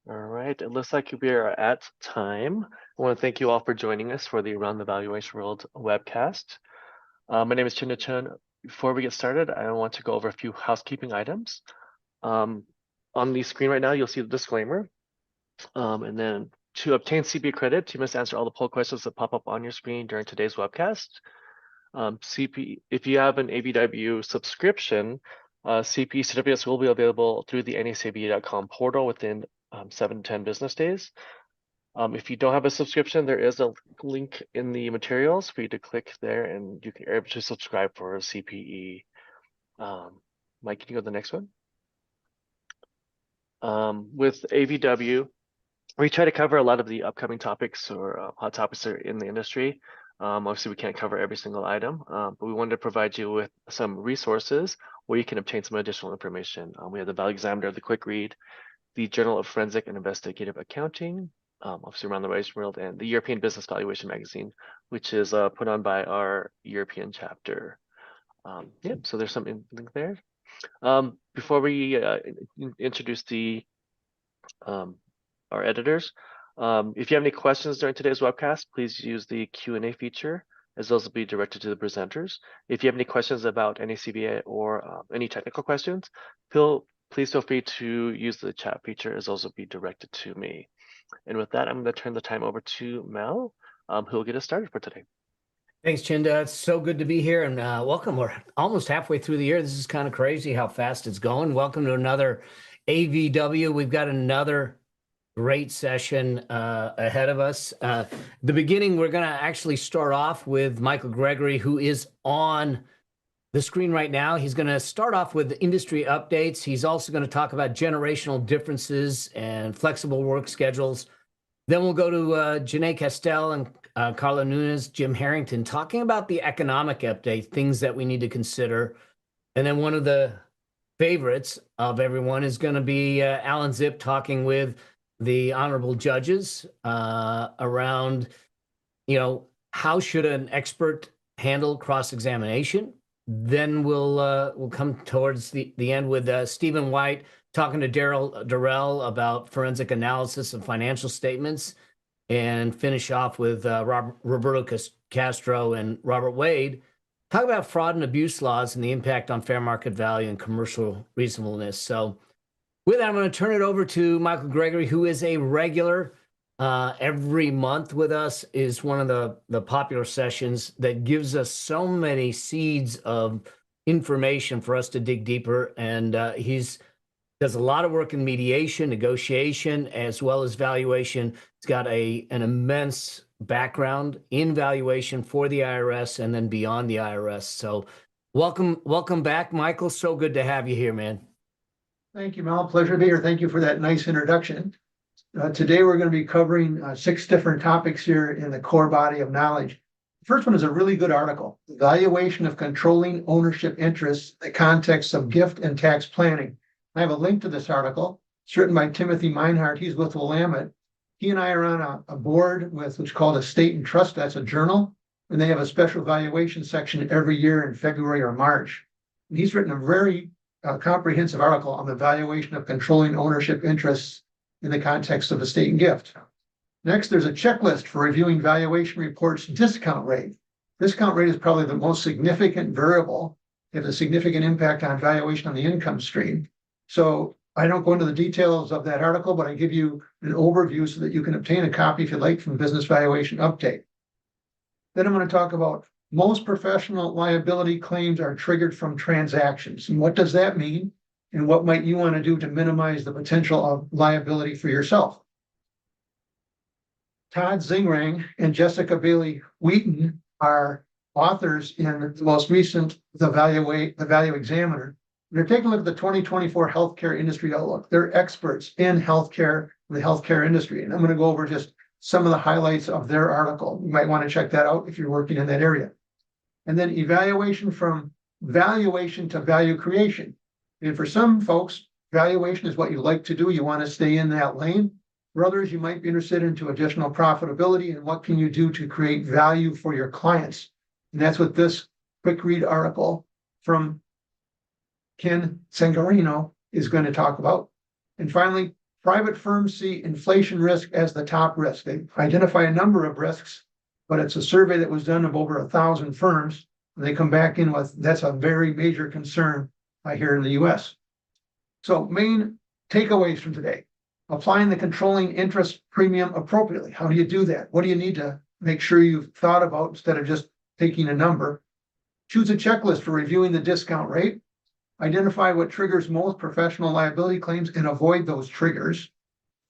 All right, it looks like we are at time. I want to thank you all for joining us for the Around the Valuation World webcast. My name is Chinda Chun. Before we get started, I want to go over a few housekeeping items. Um, on the screen right now, you'll see the disclaimer. And then to obtain CPA credit, you must answer all the poll questions that pop up on your screen during today's webcast. If you have an AVW subscription, CP certificates will be available through the NACB.com portal within 7 to 10 business days. If you don't have a subscription, there is a link in the materials for you to click there and you can able to subscribe for a CPE. Mike, can you go to the next one? With AVW, we try to cover a lot of the upcoming topics or hot topics that are in the industry. Obviously, we can't cover every single item, but we wanted to provide you with some resources where you can obtain some additional information. We have the Value Examiner, the Quick Read, the Journal of Forensic and Investigative Accounting, obviously Around the Valuation World, and the European Business Valuation Magazine, which is put on by our European chapter. Yep, so there's some link there. Before we introduce the our editors, if you have any questions during today's webcast, please use the Q&A feature, as those will be directed to the presenters. If you have any questions about any CBA or any technical questions, please feel free to use the chat feature, as those will be directed to me. And with that, I'm going to turn the time over to Mel, who will get us started for today. Thanks, Chinda. It's so good to be here, and welcome. We're almost halfway through the year. This is kind of crazy how fast it's going. Welcome to another AVW. We've got another great session ahead of us. The beginning, we're going to actually start off with Michael Gregory, who is on the screen right now. He's going to start off with industry updates. He's also going to talk about generational differences and flexible work schedules. Then we'll go to Janae, Castell, and Carla, Nunes, Jim Harrington, talking about the economic update, things that we need to consider. And then one of the favorites of everyone is going to be Alan Zipp talking with the honorable judges around, how should an expert handle cross-examination. Then we'll come towards the end with Stephen White talking to Darrell about forensic analysis of financial statements, and finish off with Roberto Castro and Robert Wade talk about fraud and abuse laws and the impact on fair market value and commercial reasonableness. So with that, I'm going to turn it over to Michael Gregory, who is a regular every month with us, is one of the popular sessions that gives us so many seeds of information for us to dig deeper. And he's does a lot of work in mediation, negotiation, as well as valuation. He's got an immense background in valuation for the IRS and then beyond the IRS. So welcome back, Michael. So good to have you here, man. Thank you, Mel. Pleasure to be here. Thank you for that nice introduction. Today, we're going to be covering 6 different topics here in the core body of knowledge. The first one is a really good article, Valuation of Controlling Ownership Interests, the Context of Gift and Tax Planning. I have a link to this article. It's written by Timothy Meinhardt. He's with Willamette. He and I are on a board with what's called Estate and Trust. That's a journal. And they have a special valuation section every year in February or March. And he's written a very comprehensive article on the valuation of controlling ownership interests in the context of estate and gift. Next, there's a checklist for reviewing valuation reports discount rate. Discount rate is probably the most significant variable. It has a significant impact on valuation on the income stream. So I don't go into the details of that article, but I give you an overview so that you can obtain a copy if you like from Business Valuation Update. Then I'm going to talk about most professional liability claims are triggered from transactions. And what does that mean? And what might you want to do to minimize the potential of liability for yourself? Todd Zingrang and Jessica Bailey Wheaton are authors in the most recent The Value Examiner. They're taking a look at the 2024 healthcare industry outlook. They're experts in healthcare, the healthcare industry. And I'm going to go over just some of the highlights of their article. You might want to check that out if you're working in that area. And then evaluation from valuation to value creation. And for some folks, valuation is what you like to do. You want to stay in that lane. For others, you might be interested into additional profitability and what can you do to create value for your clients. And that's what this quick read article from Ken Sangarino is going to talk about. And finally, private firms see inflation risk as the top risk. They identify a number of risks, but it's a survey that was done of over 1,000 firms. They come back in with, that's a very major concern here in the US. So main takeaways from today: applying the controlling interest premium appropriately. How do you do that? What do you need to make sure you've thought about instead of just taking a number? Choose a checklist for reviewing the discount rate. Identify what triggers most professional liability claims and avoid those triggers.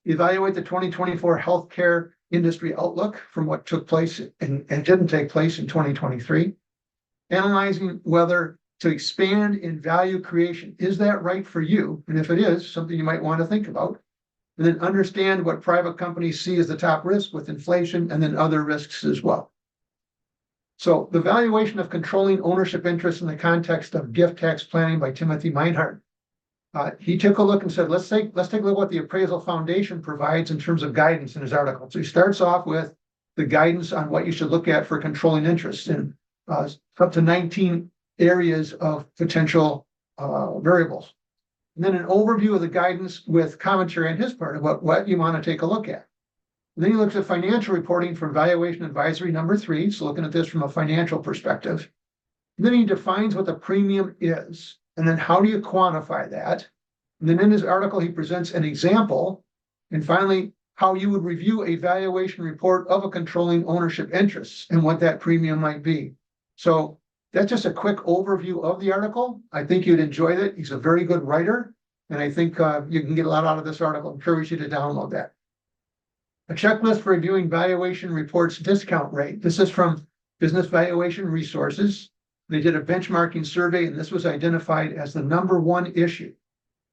Evaluate the 2024 healthcare industry outlook from what took place and didn't take place in 2023. Analyzing whether to expand in value creation. Is that right for you? And if it is, something you might want to think about. And then understand what private companies see as the top risk with inflation and then other risks as well. So the valuation of controlling ownership interests in the context of gift tax planning by Timothy Meinhardt. He took a look and said, let's take a look at what the Appraisal Foundation provides in terms of guidance in his article. So he starts off with the guidance on what you should look at for controlling interests in up to 19 areas of potential variables. And then an overview of the guidance with commentary on his part about what you want to take a look at. And then he looks at financial reporting from Valuation Advisory number 3. So looking at this from a financial perspective. And then he defines what the premium is. And then how do you quantify that? And then in his article, he presents an example. And finally, how you would review a valuation report of a controlling ownership interest and what that premium might be. So that's just a quick overview of the article. I think you'd enjoy it. He's a very good writer. And I think you can get a lot out of this article. I encourage you to download that. A checklist for reviewing valuation reports discount rate. This is from Business Valuation Resources. They did a benchmarking survey, and this was identified as the #1 issue.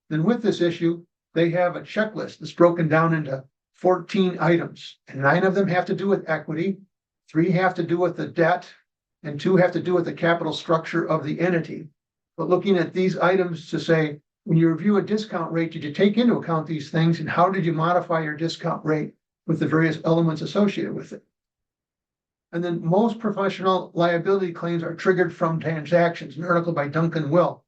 Then with this issue, they have a checklist that's broken down into 14 items, and 9 of them have to do with equity, 3 have to do with the debt, and 2 have to do with the capital structure of the entity. But looking at these items to say, when you review a discount rate, did you take into account these things, and how did you modify your discount rate with the various elements associated with it? And then most professional liability claims are triggered from transactions, an article by Duncan Will.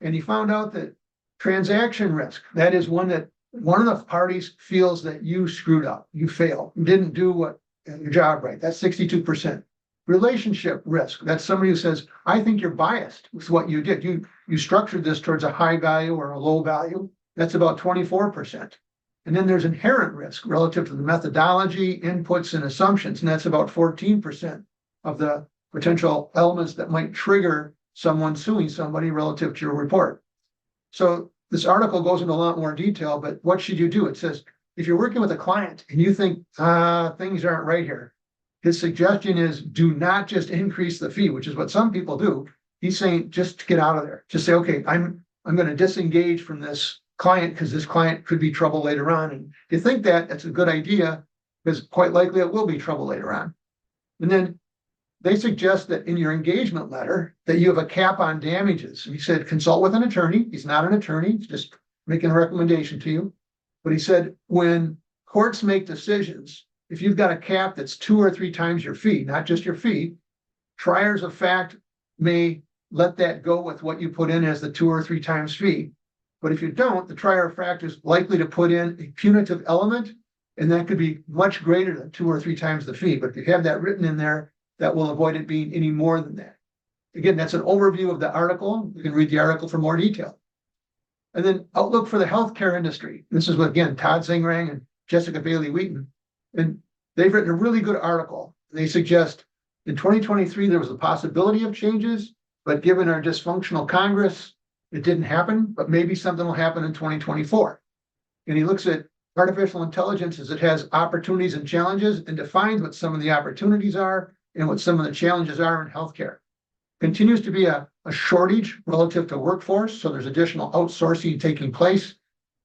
And he found out that transaction risk, that is one that one of the parties feels that you screwed up, you failed, you didn't do your job right. That's 62%. Relationship risk, that's somebody who says, I think you're biased with what you did. You structured this towards a high value or a low value. That's about 24%. And then there's inherent risk relative to the methodology, inputs, and assumptions, and that's about 14% of the potential elements that might trigger someone suing somebody relative to your report. So this article goes into a lot more detail, but what should you do? It says, if you're working with a client and you think things aren't right here, his suggestion is do not just increase the fee, which is what some people do. He's saying just get out of there. Just say, okay, I'm going to disengage from this client because this client could be trouble later on. And if you think that, that's a good idea because quite likely it will be trouble later on. And then they suggest that in your engagement letter that you have a cap on damages. And he said, consult with an attorney. He's not an attorney. He's just making a recommendation to you. But he said, when courts make decisions, if you've got a cap that's 2 or 3 times your fee, not just your fee, triers of fact may let that go with what you put in as the 2 or 3 times fee. But if you don't, the trier of fact is likely to put in a punitive element, and that could be much greater than 2 or 3 times the fee. But if you have that written in there, that will avoid it being any more than that. Again, that's an overview of the article. You can read the article for more detail. And then outlook for the healthcare industry. This is what, again, Todd Zingrang and Jessica Bailey-Wheaton. And they've written a really good article. They suggest in 2023, there was a possibility of changes, but given our dysfunctional Congress, it didn't happen, but maybe something will happen in 2024. And he looks at artificial intelligence as it has opportunities and challenges and defines what some of the opportunities are and what some of the challenges are in healthcare. Continues to be a shortage relative to workforce, so there's additional outsourcing taking place.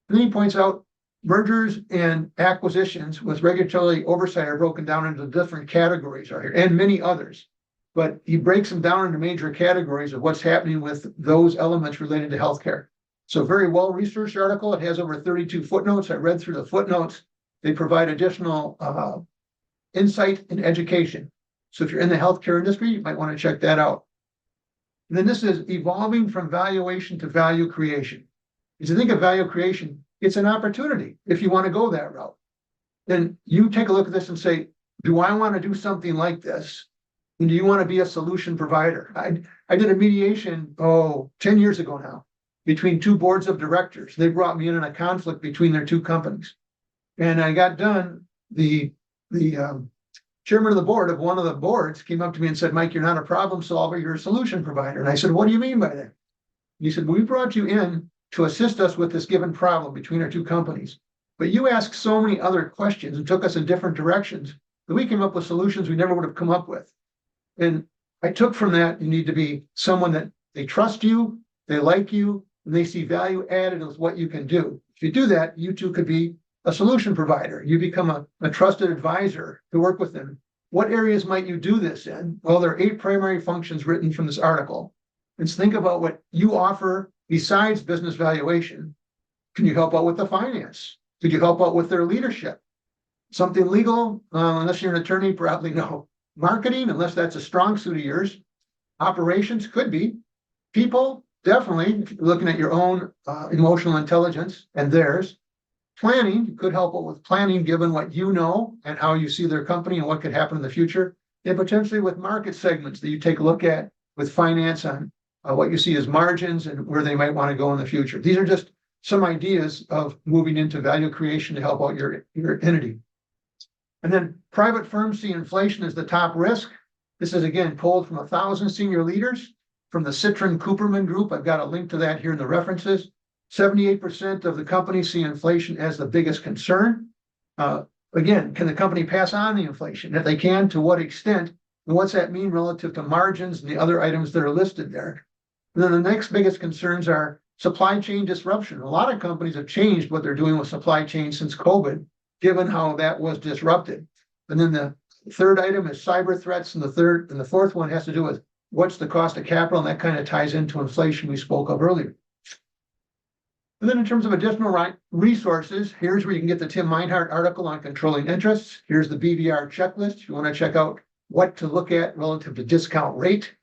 And then he points out mergers and acquisitions with regulatory oversight are broken down into different categories right here, and many others. But he breaks them down into major categories of what's happening with those elements related to healthcare. So very well-researched article. It has over 32 footnotes. I read through the footnotes. They provide additional insight and education. So if you're in the healthcare industry, you might want to check that out. And then this is evolving from valuation to value creation. As you think of value creation, it's an opportunity if you want to go that route. Then you take a look at this and say, do I want to do something like this? And do you want to be a solution provider? I did a mediation, 10 years ago now, between two boards of directors. They brought me in a conflict between their two companies. And I got done, the chairman of the board of one of the boards came up to me and said, Mike, you're not a problem solver, you're a solution provider. And I said, what do you mean by that? He said, we brought you in to assist us with this given problem between our two companies. But you asked so many other questions and took us in different directions that we came up with solutions we never would have come up with. And I took from that, you need to be someone that they trust you, they like you, and they see value added with what you can do. If you do that, you too could be a solution provider. You become a trusted advisor to work with them. What areas might you do this in? Well, there are 8 primary functions written from this article. Let's think about what you offer besides business valuation. Can you help out with the finance? Could you help out with their leadership? Something legal, unless you're an attorney, probably no. Marketing, unless that's a strong suit of yours. Operations could be. People, definitely, if you're looking at your own emotional intelligence and theirs. Planning, you could help out with planning given what you know and how you see their company and what could happen in the future. And potentially with market segments that you take a look at with finance on what you see as margins and where they might want to go in the future. These are just some ideas of moving into value creation to help out your entity. And then private firms see inflation as the top risk. This is again pulled from 1,000 senior leaders from the Citron Cooperman Group. I've got a link to that here in the references. 78% of the companies see inflation as the biggest concern. Again, can the company pass on the inflation? If they can, to what extent? And what's that mean relative to margins and the other items that are listed there? And then the next biggest concerns are supply chain disruption. A lot of companies have changed what they're doing with supply chain since COVID, given how that was disrupted. And then the third item is cyber threats, and the fourth one has to do with what's the cost of capital, and that kind of ties into inflation we spoke of earlier. And then in terms of additional resources, here's where you can get the Tim Meinhardt article on controlling interests. Here's the BVR checklist. If you want to check out what to look at relative to discount rate.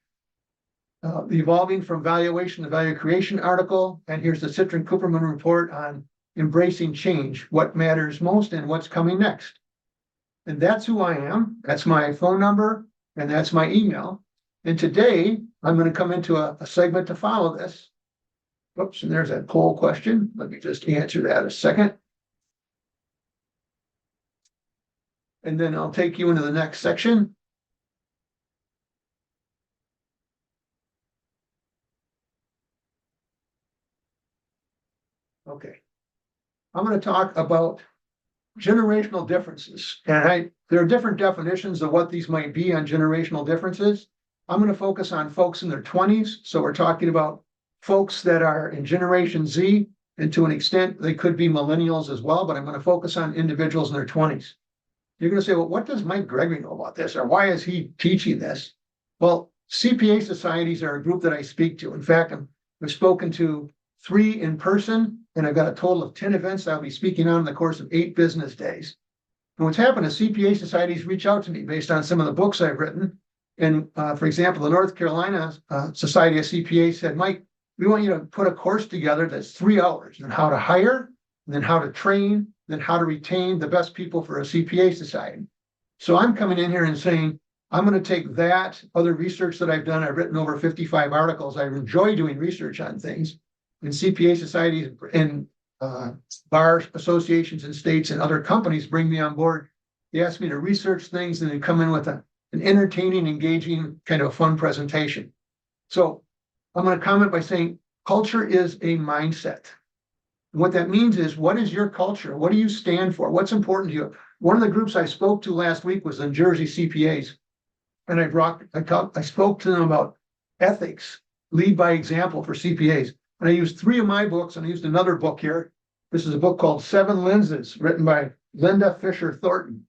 The evolving from valuation to value creation article. And here's the Citron Cooperman report on embracing change, what matters most and what's coming next. And that's who I am. That's my phone number and that's my email. And today I'm going to come into a segment to follow this. Oops, and there's that poll question. Let me just answer that a second. And then I'll take you into the next section. Okay. I'm going to talk about generational differences. And there are different definitions of what these might be on generational differences. I'm going to focus on folks in their 20s. So we're talking about folks that are in Generation Z, and to an extent, they could be millennials as well, but I'm going to focus on individuals in their 20s. You're going to say, well, what does Mike Gregory know about this? Or why is he teaching this? Well, CPA societies are a group that I speak to. In fact, I've spoken to 3 in person, and I've got a total of 10 events I'll be speaking on in the course of 8 business days. And what's happened is CPA societies reach out to me based on some of the books I've written. And for example, the North Carolina Society of CPAs said, Mike, we want you to put a course together that's 3 hours on how to hire, and then how to train, then how to retain the best people for a CPA society. So I'm coming in here and saying, I'm going to take that other research that I've done. I've written over 55 articles. I enjoy doing research on things. And CPA societies and bar associations and states and other companies bring me on board. They ask me to research things and then come in with an entertaining, engaging, kind of a fun presentation. So I'm going to comment by saying culture is a mindset. And what that means is, what is your culture? What do you stand for? What's important to you? One of the groups I spoke to last week was the Jersey CPAs. And I spoke to them about ethics, lead by example for CPAs. And I used 3 of my books, and I used another book here. This is a book called 7 Lenses, written by Linda Fisher Thornton.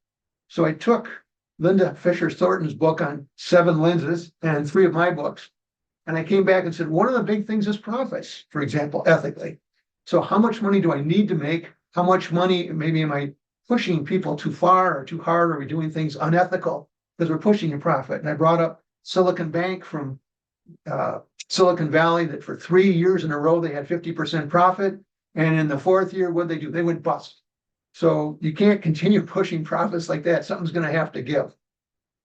So I took Linda Fisher Thornton's book on 7 lenses and 3 of my books. And I came back and said, one of the big things is profits, for example, ethically. So how much money do I need to make? How much money, maybe am I pushing people too far or too hard? Are we doing things unethical because we're pushing a profit? And I brought up Silicon Bank from Silicon Valley, that for 3 years in a row, they had 50% profit. And in the fourth year, what'd they do? They went bust. So you can't continue pushing profits like that. Something's going to have to give.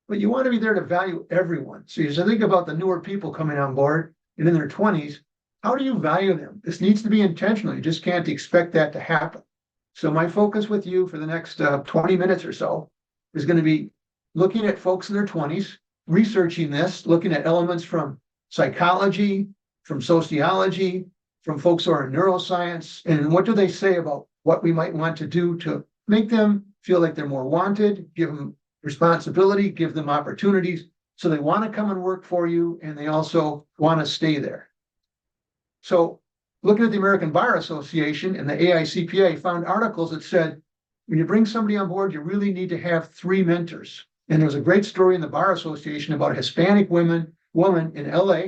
But you want to be there to value everyone. So you think about the newer people coming on board and in their 20s, how do you value them? This needs to be intentional. You just can't expect that to happen. So my focus with you for the next 20 minutes or so is going to be looking at folks in their 20s, researching this, looking at elements from psychology, from sociology, from folks who are in neuroscience, and what do they say about what we might want to do to make them feel like they're more wanted, give them responsibility, give them opportunities, so they want to come and work for you, and they also want to stay there. So looking at the American Bar Association and the AICPA, found articles that said, when you bring somebody on board, you really need to have 3 mentors. And there was a great story in the Bar Association about a Hispanic woman in LA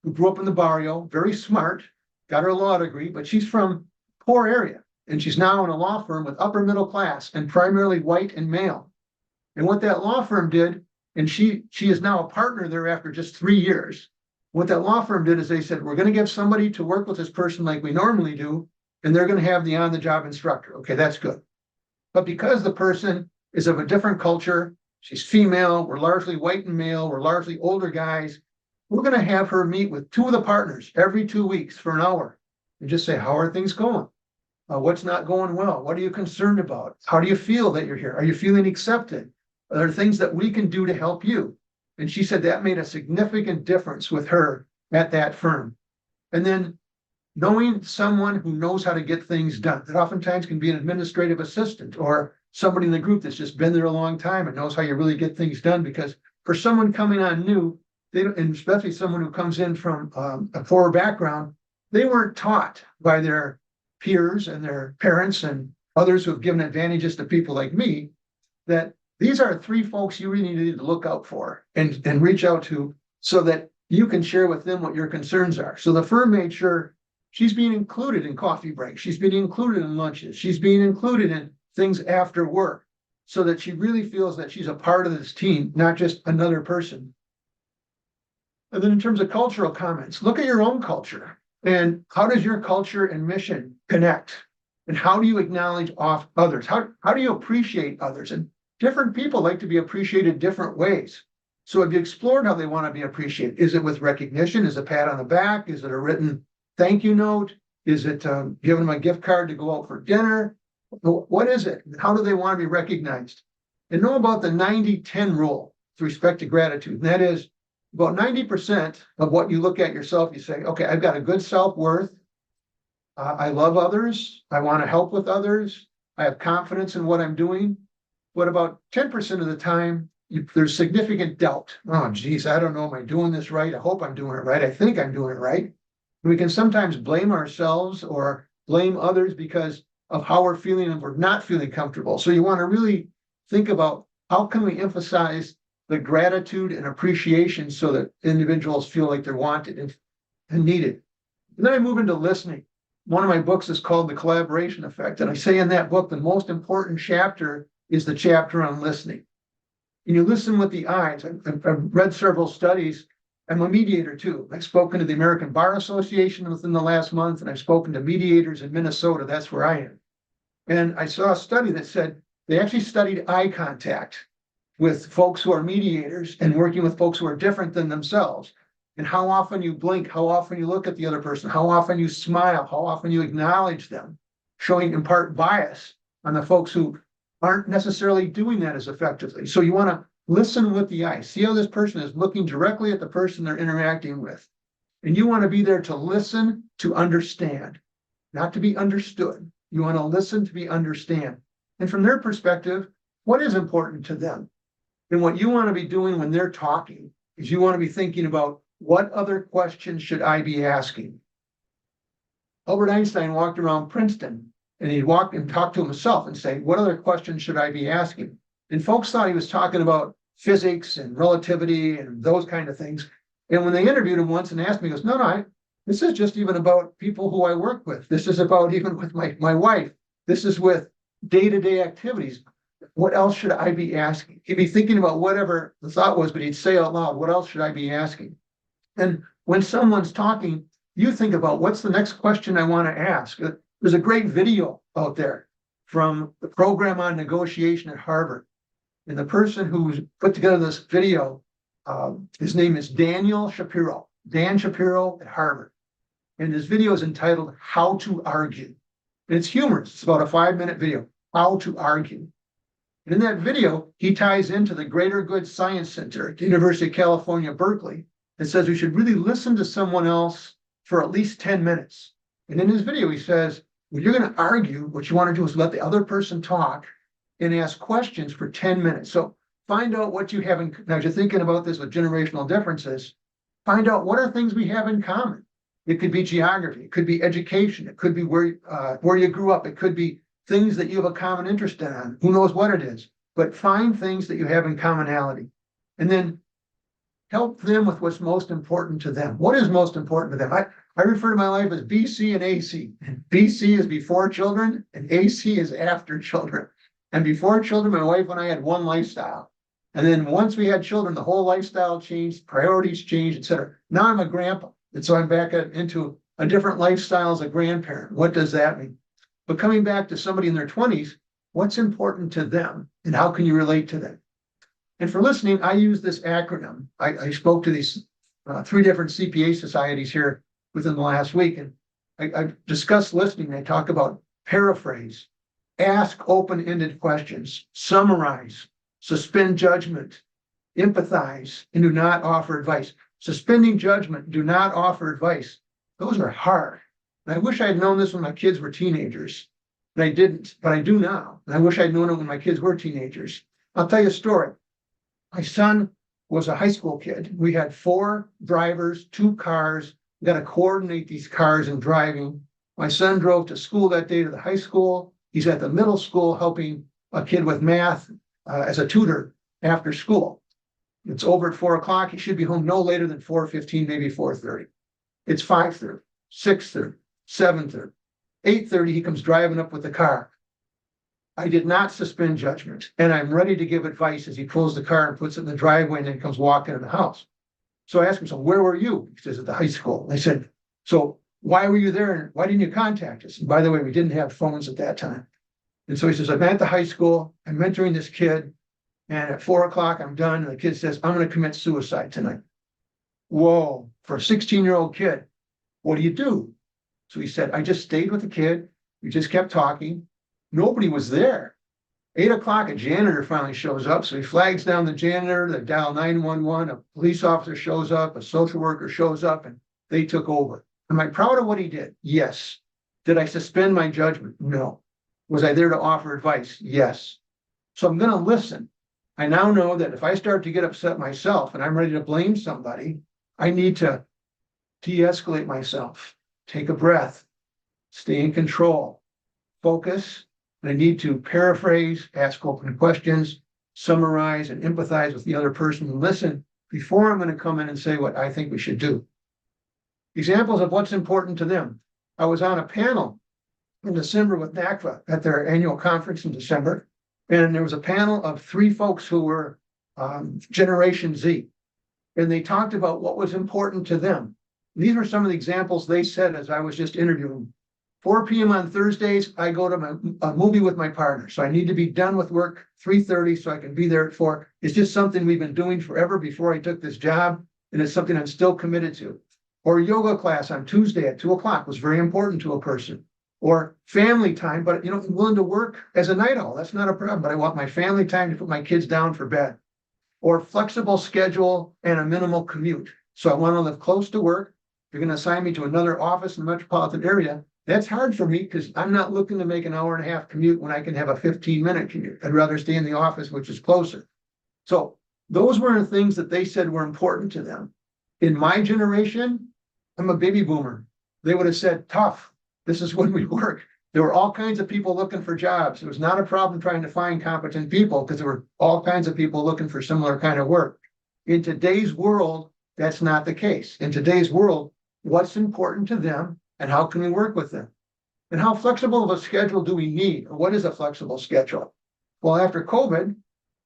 who grew up in the barrio, very smart, got her law degree, but she's from a poor area. And she's now in a law firm with upper middle class and primarily white and male. And what that law firm did, and she is now a partner there after just 3 years. What that law firm did is they said, we're going to give somebody to work with this person like we normally do, and they're going to have the on-the-job instructor. Okay, that's good. But because the person is of a different culture, she's female, we're largely white and male, we're largely older guys, we're going to have her meet with 2 of the partners every 2 weeks for an hour and just say, how are things going? What's not going well? What are you concerned about? How do you feel that you're here? Are you feeling accepted? Are there things that we can do to help you? And she said that made a significant difference with her at that firm. And then knowing someone who knows how to get things done, that oftentimes can be an administrative assistant or somebody in the group that's just been there a long time and knows how you really get things done. Because for someone coming on new, they don't, and especially someone who comes in from a poorer background, they weren't taught by their peers and their parents and others who have given advantages to people like me, that these are 3 folks you really need to look out for and reach out to so that you can share with them what your concerns are. So the firm made sure she's being included in coffee breaks, she's being included in lunches, she's being included in things after work, so that she really feels that she's a part of this team, not just another person. And then in terms of cultural comments, look at your own culture. And how does your culture and mission connect? And how do you acknowledge off others? How do you appreciate others? And different people like to be appreciated different ways. So have you explored how they want to be appreciated? Is it with recognition? Is it a pat on the back? Is it a written thank you note? Is it giving them a gift card to go out for dinner? What is it? How do they want to be recognized? And know about the 90-10 rule with respect to gratitude. And that is, about 90% of what you look at yourself, you say, okay, I've got a good self-worth. I love others. I want to help with others. I have confidence in what I'm doing. But about 10% of the time, there's significant doubt. Oh, geez, I don't know. Am I doing this right? I hope I'm doing it right. I think I'm doing it right. We can sometimes blame ourselves or blame others because of how we're feeling and we're not feeling comfortable. So you want to really think about how can we emphasize the gratitude and appreciation so that individuals feel like they're wanted and needed. And then I move into listening. One of my books is called The Collaboration Effect. And I say in that book, the most important chapter is the chapter on listening. And you listen with the eyes. I've read several studies. I'm a mediator too. I've spoken to the American Bar Association within the last month, and I've spoken to mediators in Minnesota. That's where I am. And I saw a study that said they actually studied eye contact with folks who are mediators and working with folks who are different than themselves. And how often you blink, how often you look at the other person, how often you smile, how often you acknowledge them, showing in part bias on the folks who aren't necessarily doing that as effectively. So you want to listen with the eye, see how this person is looking directly at the person they're interacting with. And you want to be there to listen, to understand, not to be understood. You want to listen to be understand. And from their perspective, what is important to them? And what you want to be doing when they're talking is you want to be thinking about what other questions should I be asking? Albert Einstein walked around Princeton and he'd walk and talk to himself and say, what other questions should I be asking? And folks thought he was talking about physics and relativity and those kind of things. And when they interviewed him once and asked me, he goes, no, this is just even about people who I work with. This is about even with my wife. This is with day-to-day activities. What else should I be asking? He'd be thinking about whatever the thought was, but he'd say out loud, what else should I be asking? And when someone's talking, you think about what's the next question I want to ask? There's a great video out there from the program on negotiation at Harvard. And the person who's put together this video, his name is Daniel Shapiro, Dan Shapiro at Harvard. And his video is entitled How to Argue. And it's humorous. It's about a 5-minute video, How to Argue. And in that video, he ties into the Greater Good Science Center at the University of California, Berkeley, and says we should really listen to someone else for at least 10 minutes. And in his video, he says, when you're going to argue, what you want to do is let the other person talk and ask questions for 10 minutes. So find out what you have in, now as you're thinking about this with generational differences, find out what are things we have in common. It could be geography, it could be education, it could be where you grew up, it could be things that you have a common interest in, who knows what it is, but find things that you have in commonality. And then help them with what's most important to them. What is most important to them? I refer to my life as BC and AC. BC is before children and AC is after children. And before children, my wife and I had one lifestyle. And then once we had children, the whole lifestyle changed, priorities changed, etc. Now I'm a grandpa. And so I'm back into a different lifestyle as a grandparent. What does that mean? But coming back to somebody in their 20s, what's important to them and how can you relate to them? And for listening, I use this acronym. I spoke to these 3 different CPA societies here within the last week, and I discussed listening. I talk about paraphrase, ask open-ended questions, summarize, suspend judgment, empathize, and do not offer advice. Suspending judgment, do not offer advice. Those are hard. And I wish I had known this when my kids were teenagers. And I didn't, but I do now. And I wish I'd known it when my kids were teenagers. I'll tell you a story. My son was a high school kid. We had 4 drivers, 2 cars. We got to coordinate these cars and driving. My son drove to school that day to the high school. He's at the middle school helping a kid with math as a tutor after school. It's over at 4 o'clock. He should be home no later than 4:15, maybe 4:30. It's 5:30, 6:30, 7:30, 8:30. He comes driving up with the car. I did not suspend judgment, and I'm ready to give advice as he pulls the car and puts it in the driveway and then comes walking in the house. So I asked him, so where were you? He says, at the high school. I said, so why were you there? And why didn't you contact us? And by the way, we didn't have phones at that time. And so he says, I'm at the high school. I'm mentoring this kid. And at 4 o'clock, I'm done. And the kid says, I'm going to commit suicide tonight. Whoa, for a 16-year-old kid, what do you do? So he said, I just stayed with the kid. We just kept talking. Nobody was there. 8 o'clock, a janitor finally shows up. So he flags down the janitor, they dial 911, a police officer shows up, a social worker shows up, and they took over. Am I proud of what he did? Yes. Did I suspend my judgment? No. Was I there to offer advice? Yes. So I'm going to listen. I now know that if I start to get upset myself and I'm ready to blame somebody, I need to de-escalate myself, take a breath, stay in control, focus. And I need to paraphrase, ask open questions, summarize, and empathize with the other person and listen before I'm going to come in and say what I think we should do. Examples of what's important to them. I was on a panel in December with NACFA at their annual conference in December, and there was a panel of 3 folks who were Generation Z, and they talked about what was important to them. These were some of the examples they said as I was just interviewing. 4 p.m. on Thursdays, I go to a movie with my partner. So I need to be done with work 3:30 so I can be there at 4. It's just something we've been doing forever before I took this job. And it's something I'm still committed to. Or yoga class on Tuesday at 2 o'clock was very important to a person. Or family time, but I'm willing to work as a night owl. That's not a problem, but I want my family time to put my kids down for bed. Or flexible schedule and a minimal commute. So I want to live close to work. You're going to assign me to another office in the metropolitan area. That's hard for me because I'm not looking to make an hour-and-a-half commute when I can have a 15-minute commute. I'd rather stay in the office, which is closer. So those were the things that they said were important to them. In my generation, I'm a baby boomer. They would have said, tough. This is when we work. There were all kinds of people looking for jobs. It was not a problem trying to find competent people because there were all kinds of people looking for similar kind of work. In today's world, that's not the case. In today's world, what's important to them and how can we work with them? And how flexible of a schedule do we need? Or what is a flexible schedule? Well, after COVID,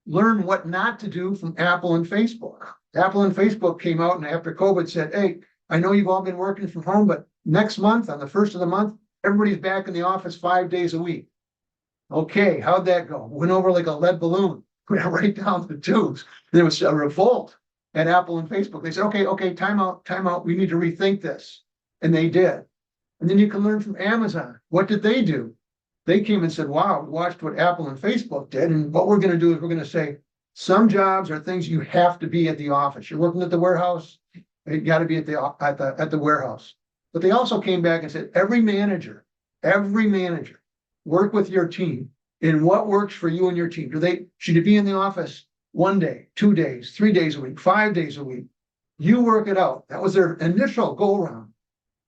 learn what not to do from Apple and Facebook. Apple and Facebook came out and after COVID said, hey, I know you've all been working from home, but next month, on the 1st of the month, everybody's back in the office 5 days a week. Okay, how'd that go? Went over like a lead balloon, went right down the tubes. There was a revolt at Apple and Facebook. They said, okay, time out. We need to rethink this. And they did. And then you can learn from Amazon. What did they do? They came and said, wow, we watched what Apple and Facebook did. And what we're going to do is we're going to say, some jobs are things you have to be at the office. You're working at the warehouse, you got to be at the warehouse. But they also came back and said, every manager, work with your team in what works for you and your team. Should you be in the office 1 day, 2 days, 3 days a week, 5 days a week? You work it out. That was their initial go around.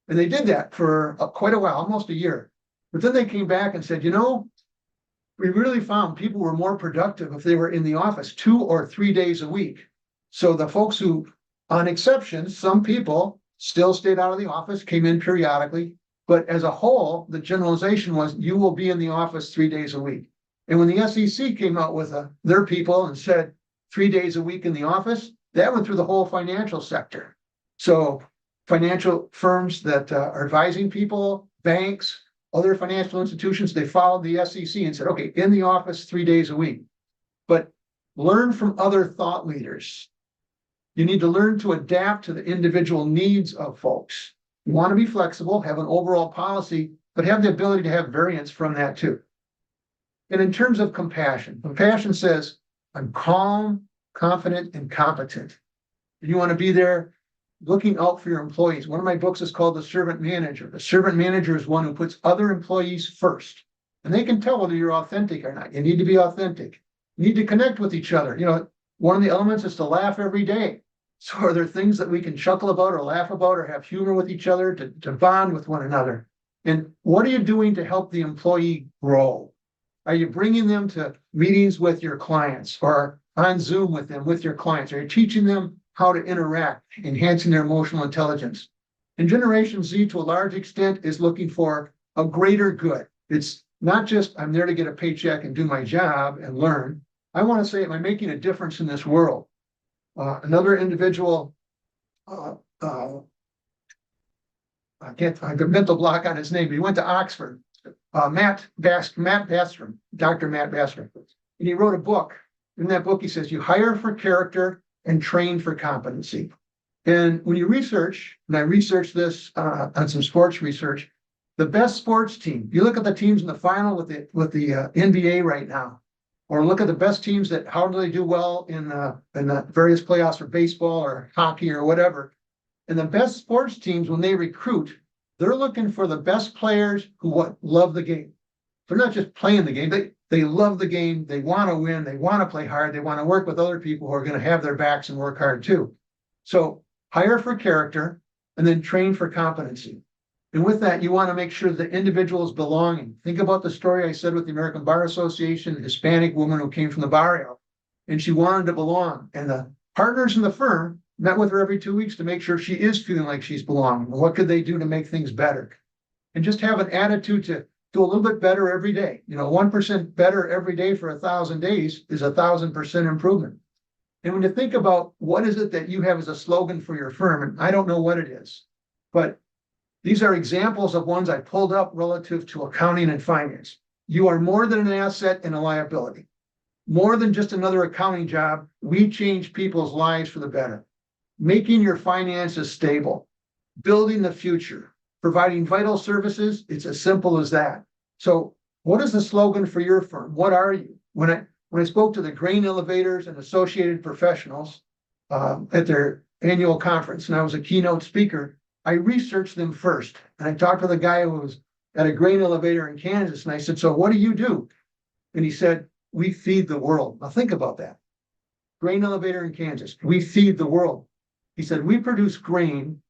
And they did that for quite a while, almost a year. But then they came back and said, we really found people were more productive if they were in the office 2 or 3 days a week. So the folks who, on exceptions, some people still stayed out of the office, came in periodically. But as a whole, the generalization was you will be in the office 3 days a week. And when the SEC came out with their people and said 3 days a week in the office, that went through the whole financial sector. So financial firms that are advising people, banks, other financial institutions, they followed the SEC and said, okay, in the office 3 days a week. But learn from other thought leaders. You need to learn to adapt to the individual needs of folks. You want to be flexible, have an overall policy, but have the ability to have variance from that too. And in terms of compassion says, I'm calm, confident, and competent. You want to be there looking out for your employees. One of my books is called The Servant Manager. The servant manager is one who puts other employees first. And they can tell whether you're authentic or not. You need to be authentic. You need to connect with each other. One of the elements is to laugh every day. So are there things that we can chuckle about or laugh about or have humor with each other to bond with one another? And what are you doing to help the employee grow? Are you bringing them to meetings with your clients or on Zoom with them, with your clients? Are you teaching them how to interact, enhancing their emotional intelligence? And Generation Z, to a large extent, is looking for a greater good. It's not just, I'm there to get a paycheck and do my job and learn. I want to say, am I making a difference in this world? Another individual, I have a mental block on his name, but he went to Oxford, Dr. Matt Bastrom. And he wrote a book. In that book, he says, you hire for character and train for competency. And when you research, and I researched this on some sports research, the best sports team, you look at the teams in the final with the NBA right now, or look at the best teams that, how do they do well in the various playoffs for baseball or hockey or whatever. And the best sports teams, when they recruit, they're looking for the best players who love the game. They're not just playing the game. They love the game. They want to win. They want to play hard. They want to work with other people who are going to have their backs and work hard too. So hire for character and then train for competency. And with that, you want to make sure the individual is belonging. Think about the story I said with the American Bar Association, a Hispanic woman who came from the barrio, and she wanted to belong. And the partners in the firm met with her every 2 weeks to make sure she is feeling like she's belonging. What could they do to make things better? And just have an attitude to do a little bit better every day. 1% better every day for 1,000 days is 1,000% improvement. And when you think about what is it that you have as a slogan for your firm, and I don't know what it is, but these are examples of ones I pulled up relative to accounting and finance. You are more than an asset and a liability. More than just another accounting job, we change people's lives for the better. Making your finances stable, building the future, providing vital services, it's as simple as that. So what is the slogan for your firm? What are you? When I spoke to the grain elevators and associated professionals at their annual conference, and I was a keynote speaker, I researched them first. And I talked to the guy who was at a grain elevator in Kansas, and I said, so what do you do? And he said, we feed the world. Now think about that. Grain elevator in Kansas, we feed the world. He said, we produce grain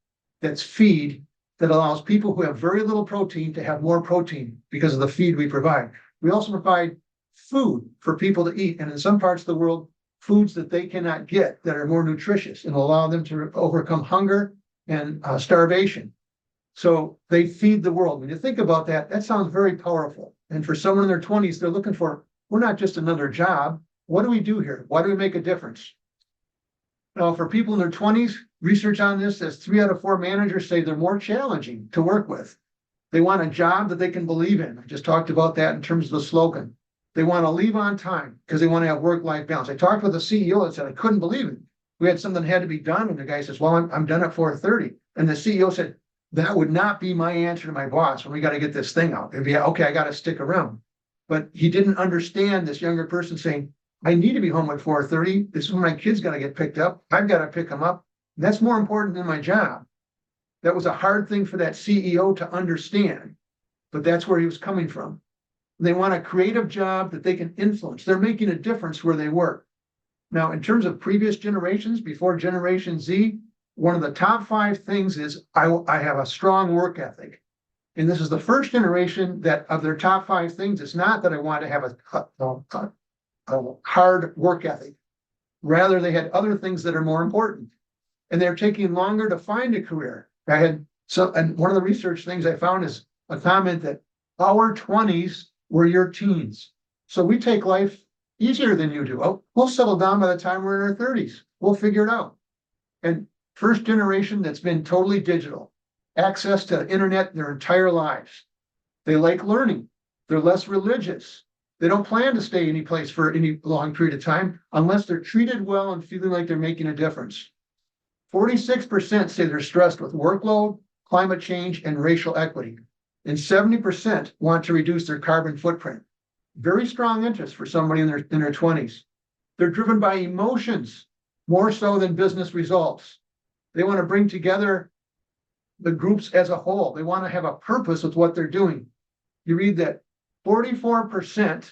that's feed that allows people who have very little protein to have more protein because of the feed we provide. We also provide food for people to eat. And in some parts of the world, foods that they cannot get that are more nutritious and allow them to overcome hunger and starvation. So they feed the world. When you think about that, that sounds very powerful. And for someone in their 20s, they're looking for, we're not just another job. What do we do here? Why do we make a difference? Now, for people in their 20s, research on this says 3 out of 4 managers say they're more challenging to work with. They want a job that they can believe in. I just talked about that in terms of the slogan. They want to leave on time because they want to have work-life balance. I talked with a CEO that said, I couldn't believe it. We had something that had to be done. And the guy says, well, I'm done at 4:30. And the CEO said, that would not be my answer to my boss when we got to get this thing out. It'd be, okay, I got to stick around. But he didn't understand this younger person saying, I need to be home at 4:30. This is when my kid's got to get picked up. I've got to pick them up. That's more important than my job. That was a hard thing for that CEO to understand, but that's where he was coming from. They want a creative job that they can influence. They're making a difference where they work. Now, in terms of previous generations, before Generation Z, one of the top 5 things is I have a strong work ethic. And this is the first generation that of their top 5 things, it's not that I want to have a hard work ethic. Rather, they had other things that are more important. And they're taking longer to find a career. And one of the research things I found is a comment that our 20s were your teens. So we take life easier than you do. Oh, we'll settle down by the time we're in our 30s. We'll figure it out. And first generation that's been totally digital, access to the internet their entire lives. They like learning. They're less religious. They don't plan to stay any place for any long period of time unless they're treated well and feeling like they're making a difference. 46% say they're stressed with workload, climate change, and racial equity. And 70% want to reduce their carbon footprint. Very strong interest for somebody in their 20s. They're driven by emotions more so than business results. They want to bring together the groups as a whole. They want to have a purpose with what they're doing. You read that 44%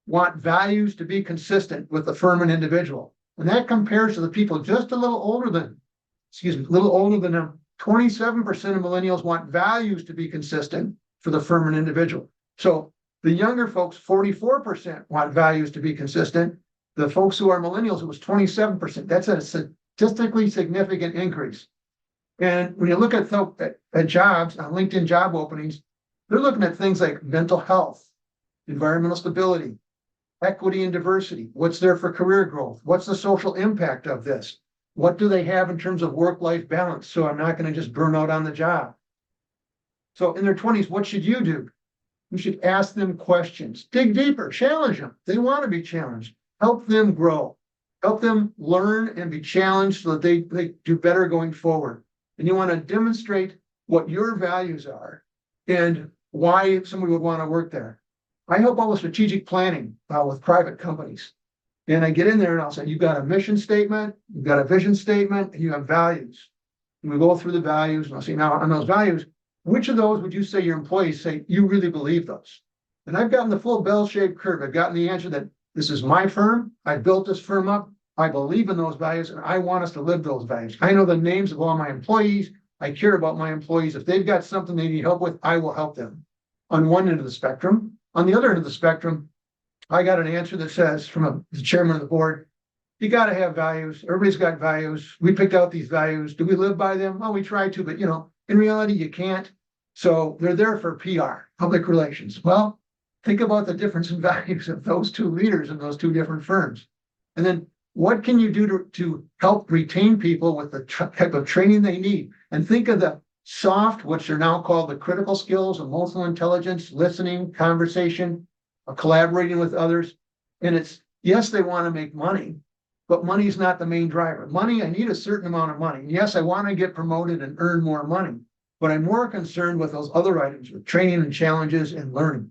want values to be consistent with the firm and individual. And that compares to the people just a little older than them. 27% of millennials want values to be consistent for the firm and individual. So the younger folks, 44% want values to be consistent. The folks who are millennials, it was 27%. That's a statistically significant increase. And when you look at jobs, on LinkedIn job openings, they're looking at things like mental health, environmental stability, equity and diversity. What's there for career growth? What's the social impact of this? What do they have in terms of work-life balance? So I'm not going to just burn out on the job. So in their 20s, what should you do? You should ask them questions, dig deeper, challenge them. They want to be challenged. Help them grow. Help them learn and be challenged so that they do better going forward. And you want to demonstrate what your values are and why somebody would want to work there. I help all with strategic planning with private companies. And I get in there and I'll say, you've got a mission statement, you've got a vision statement, and you have values. And we go through the values and I'll say, now on those values, which of those would you say your employees say you really believe those? And I've gotten the full bell-shaped curve. I've gotten the answer that this is my firm. I built this firm up. I believe in those values and I want us to live those values. I know the names of all my employees. I care about my employees. If they've got something they need help with, I will help them. On one end of the spectrum. On the other end of the spectrum, I got an answer that says from the chairman of the board, you got to have values. Everybody's got values. We picked out these values. Do we live by them? Well, we try to, but in reality, you can't. So they're there for PR, public relations. Well, think about the difference in values of those two leaders in those two different firms. And then what can you do to help retain people with the type of training they need? And think of the soft, which are now called the critical skills, emotional intelligence, listening, conversation, collaborating with others. And it's, yes, they want to make money, but money is not the main driver. Money, I need a certain amount of money. Yes, I want to get promoted and earn more money, but I'm more concerned with those other items, with training and challenges and learning.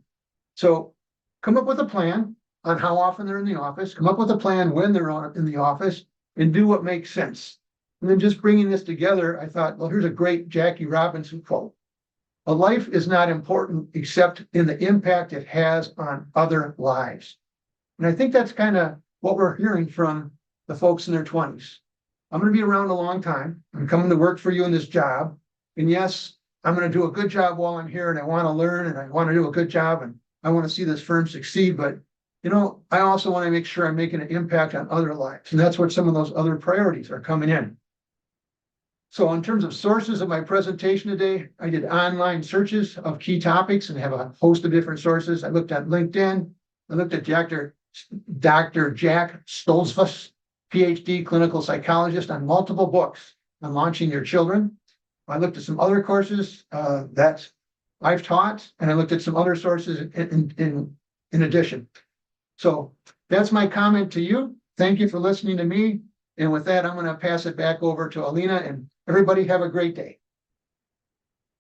So come up with a plan on how often they're in the office, come up with a plan when they're in the office, and do what makes sense. And then just bringing this together, I thought, well, here's a great Jackie Robinson quote. A life is not important except in the impact it has on other lives. And I think that's kind of what we're hearing from the folks in their 20s. I'm going to be around a long time. I'm coming to work for you in this job. And yes, I'm going to do a good job while I'm here and I want to learn and I want to do a good job and I want to see this firm succeed. But, I also want to make sure I'm making an impact on other lives. And that's what some of those other priorities are coming in. So in terms of sources of my presentation today, I did online searches of key topics and have a host of different sources. I looked at LinkedIn. I looked at Dr. Jack Stolzfus, PhD clinical psychologist, on multiple books on launching your children. I looked at some other courses that I've taught, and I looked at some other sources in addition. So that's my comment to you. Thank you for listening to me. And with that, I'm going to pass it back over to Alina, and everybody have a great day.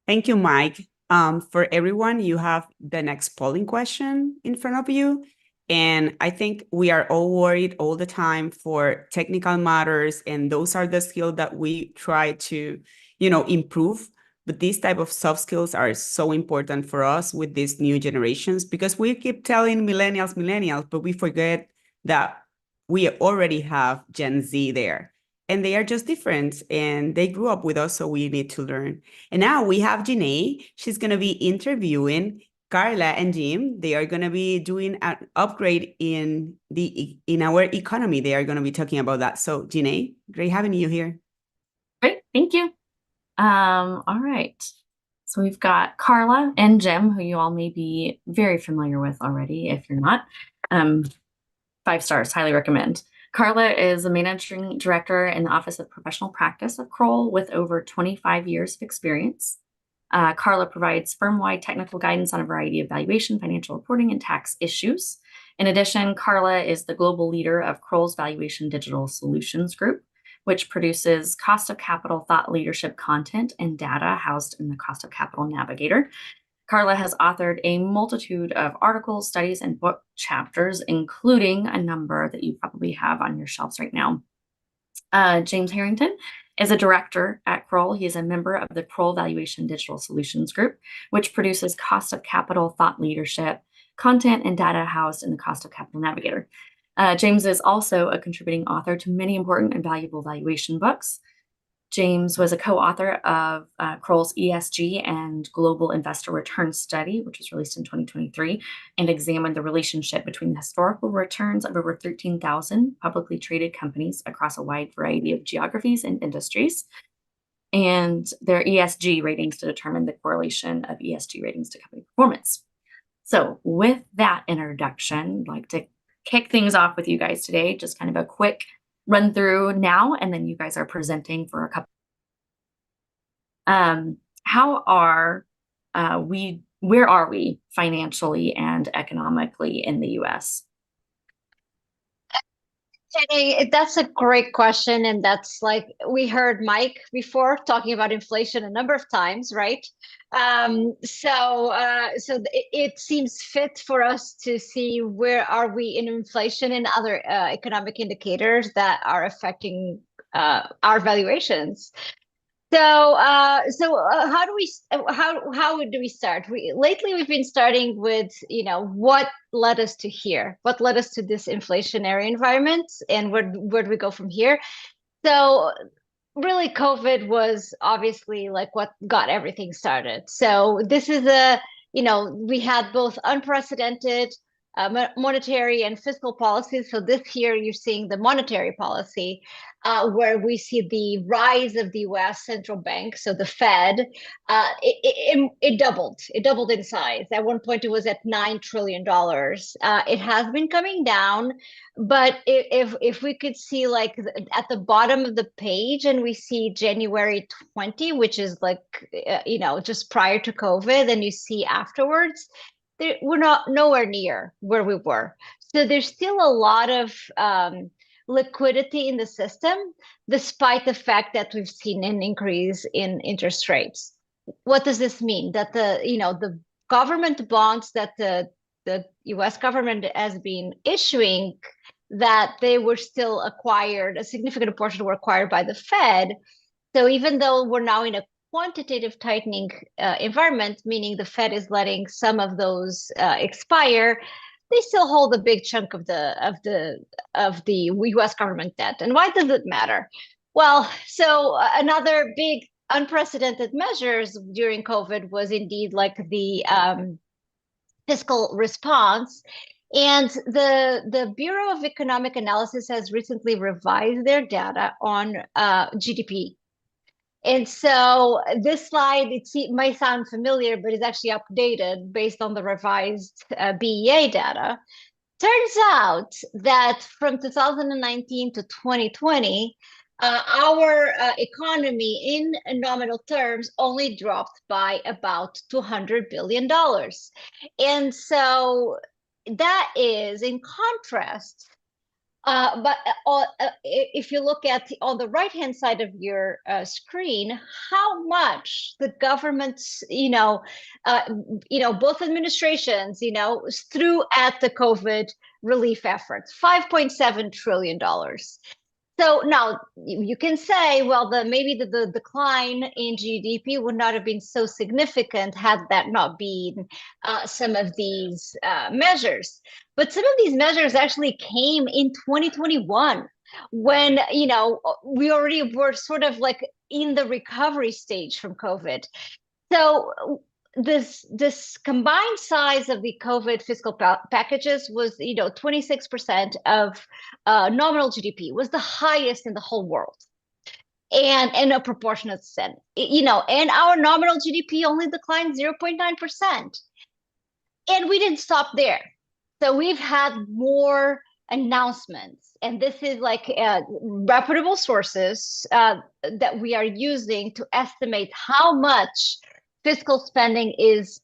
Thank you, Mike. For everyone, you have the next polling question in front of you. And I think we are all worried all the time for technical matters, and those are the skills that we try to, improve. But these type of soft skills are so important for us with these new generations, because we keep telling millennials, but we forget that we already have Gen Z there. And they are just different, and they grew up with us, so we need to learn. And now we have Janae. She's going to be interviewing Carla and Jim. They are going to be doing an upgrade in our economy. They are going to be talking about that. So Janae, great having you here. Great, thank you. All right. So we've got Carla and Jim, who you all may be very familiar with already. If you're not, 5 stars, highly recommend. Carla is a managing director in the Office of Professional Practice of Kroll with over 25 years of experience. Carla provides firm-wide technical guidance on a variety of valuation, financial reporting, and tax issues. In addition, Carla is the global leader of Kroll's Valuation Digital Solutions Group, which produces cost of capital thought leadership content and data housed in the Cost of Capital Navigator. Carla has authored a multitude of articles, studies, and book chapters, including a number that you probably have on your shelves right now. James Harrington is a director at Kroll. He is a member of the Kroll Valuation Digital Solutions Group, which produces cost of capital thought leadership content and data housed in the Cost of Capital Navigator. James is also a contributing author to many important and valuable valuation books. James was a co-author of Kroll's ESG and Global Investor Return Study, which was released in 2023, and examined the relationship between the historical returns of over 13,000 publicly traded companies across a wide variety of geographies and industries, and their ESG ratings to determine the correlation of ESG ratings to company performance. So with that introduction, I'd like to kick things off with you guys today, just kind of a quick run through now, and then you guys are presenting for a couple. How are where are we financially and economically in the US? Hey, that's a great question. And that's like, we heard Mike before talking about inflation a number of times, right? So it seems fit for us to see where are we in inflation and other economic indicators that are affecting our valuations. So how do we start? Lately we've been starting with, what led us to here? What led us to this inflationary environment, and where do we go from here? So really, COVID was obviously like what got everything started. So this is we had both unprecedented monetary and fiscal policies. So this year you're seeing the monetary policy, where we see the rise of the U.S. central bank, so the Fed. It doubled. It doubled in size. At one point, it was at $9 trillion. It has been coming down, but if we could see like at the bottom of the page, and we see January 20, which is like just prior to COVID, and you see afterwards, we're not nowhere near where we were. So there's still a lot of liquidity in the system, despite the fact that we've seen an increase in interest rates. What does this mean? That the government bonds that the U.S. government has been issuing, that they were still acquired, a significant portion were acquired by the Fed. So even though we're now in a quantitative tightening environment, meaning the Fed is letting some of those expire, they still hold a big chunk of the U.S. government debt. And why does it matter? Well, so another big unprecedented measures during COVID was indeed like the fiscal response. And the Bureau of Economic Analysis has recently revised their data on GDP. And so this slide, it might sound familiar, but it's actually updated based on the revised BEA data. Turns out that from 2019 to 2020, our economy in nominal terms only dropped by about $200 billion. And so that is in contrast. But if you look at on the right-hand side of your screen, how much the government's, both administrations, threw at the COVID relief efforts, $5.7 trillion. So now you can say, well, maybe the decline in GDP would not have been so significant had that not been some of these measures. But some of these measures actually came in 2021 when, we already were sort of like in the recovery stage from COVID. So this combined size of the COVID fiscal packages was 26% of nominal GDP, was the highest in the whole world, and in a proportionate sense, and our nominal GDP only declined 0.9%, and we didn't stop there. So we've had more announcements, and this is like reputable sources that we are using to estimate how much fiscal spending is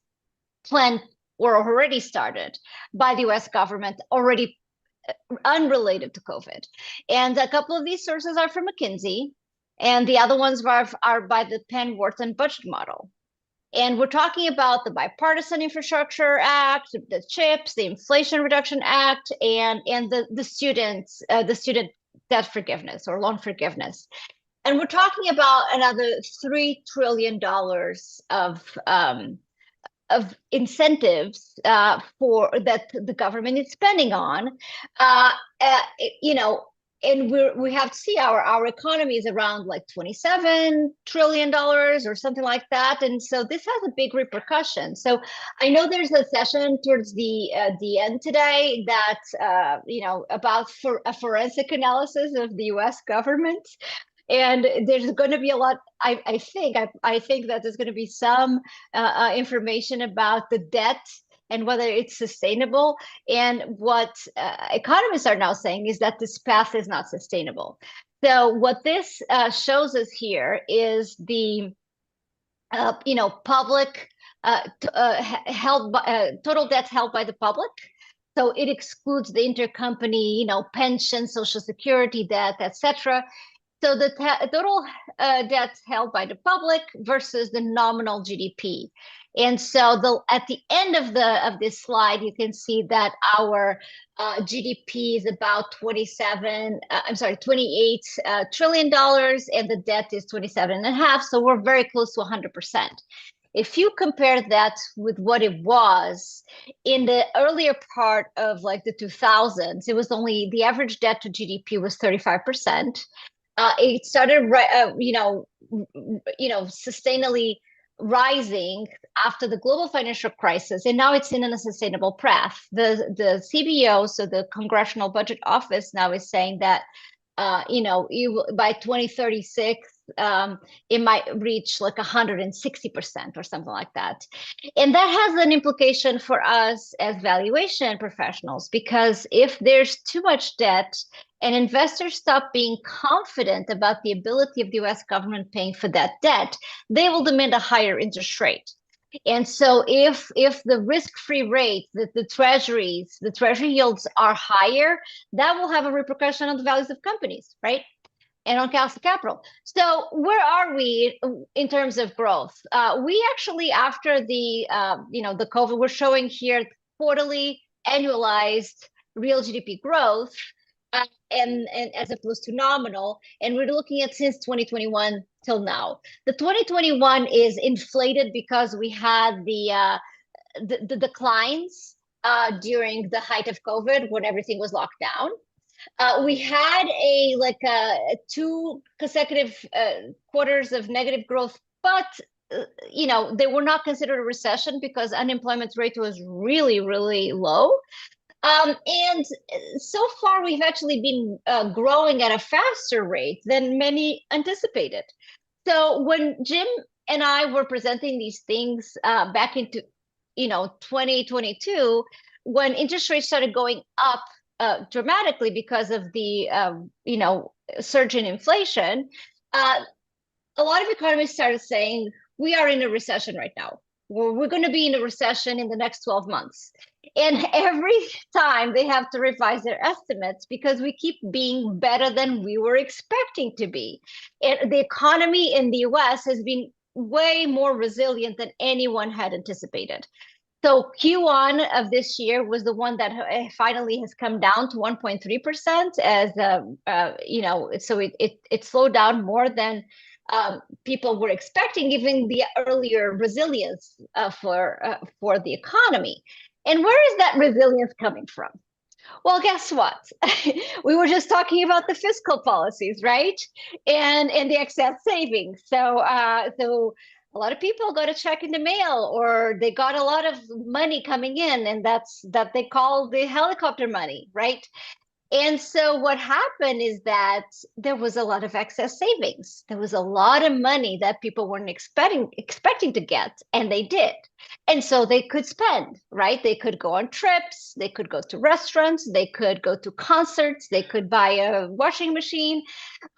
planned or already started by the US government, already unrelated to COVID. And a couple of these sources are from McKinsey, and the other ones are by the Penn Wharton budget model. And we're talking about the Bipartisan Infrastructure Act, the CHIPS, the Inflation Reduction Act, and the student debt forgiveness or loan forgiveness. And we're talking about another $3 trillion of incentives for that the government is spending on, and we have to see our economy is around like $27 trillion or something like that, and so this has a big repercussion. So I know there's a session towards the end today that about a forensic analysis of the U.S. government. And there's going to be a lot. I think that there's going to be some information about the debt and whether it's sustainable. And what economists are now saying is that this path is not sustainable. So what this shows us here is the public held by, total debt held by the public. So it excludes the intercompany, pension, Social Security debt, etc. So the total debt held by the public versus the nominal GDP. And so at the end of this slide, you can see that our GDP is about $28 trillion, and the debt is 27.5. So we're very close to 100%. If you compare that with what it was in the earlier part of like the 2000s, it was only the average debt to GDP was 35%. It started, sustainably rising after the global financial crisis, and now it's in a sustainable path. The CBO, so the Congressional Budget Office, now is saying that, by 2036, it might reach like 160% or something like that. And that has an implication for us as valuation professionals, because if there's too much debt and investors stop being confident about the ability of the US government paying for that debt, they will demand a higher interest rate. And so if the risk-free rate, the treasury yields are higher, that will have a repercussion on the values of companies, right? And on cost of capital. So where are we in terms of growth? We actually, after the COVID, we're showing here quarterly annualized real GDP growth, and as opposed to nominal, and we're looking at since 2021 till now. The 2021 is inflated because we had the declines during the height of COVID when everything was locked down. We had two consecutive quarters of negative growth, but they were not considered a recession because unemployment rate was really, really low. And so far, we've actually been growing at a faster rate than many anticipated. So when Jim and I were presenting these things back into 2022, when interest rates started going up dramatically because of the surge in inflation, a lot of economists started saying we are in a recession right now. We're going to be in a recession in the next 12 months. And every time they have to revise their estimates because we keep being better than we were expecting to be. The economy in the US has been way more resilient than anyone had anticipated. So Q1 of this year was the one that finally has come down to 1.3% as so it slowed down more than people were expecting, given the earlier resilience for the economy. And where is that resilience coming from? Well, guess what? We were just talking about the fiscal policies, right? And the excess savings. So a lot of people got a check in the mail, or they got a lot of money coming in, and that they call the helicopter money, right? And so what happened is that there was a lot of excess savings. There was a lot of money that people weren't expecting to get, and they did. And so they could spend, right? They could go on trips, they could go to restaurants, they could go to concerts, they could buy a washing machine.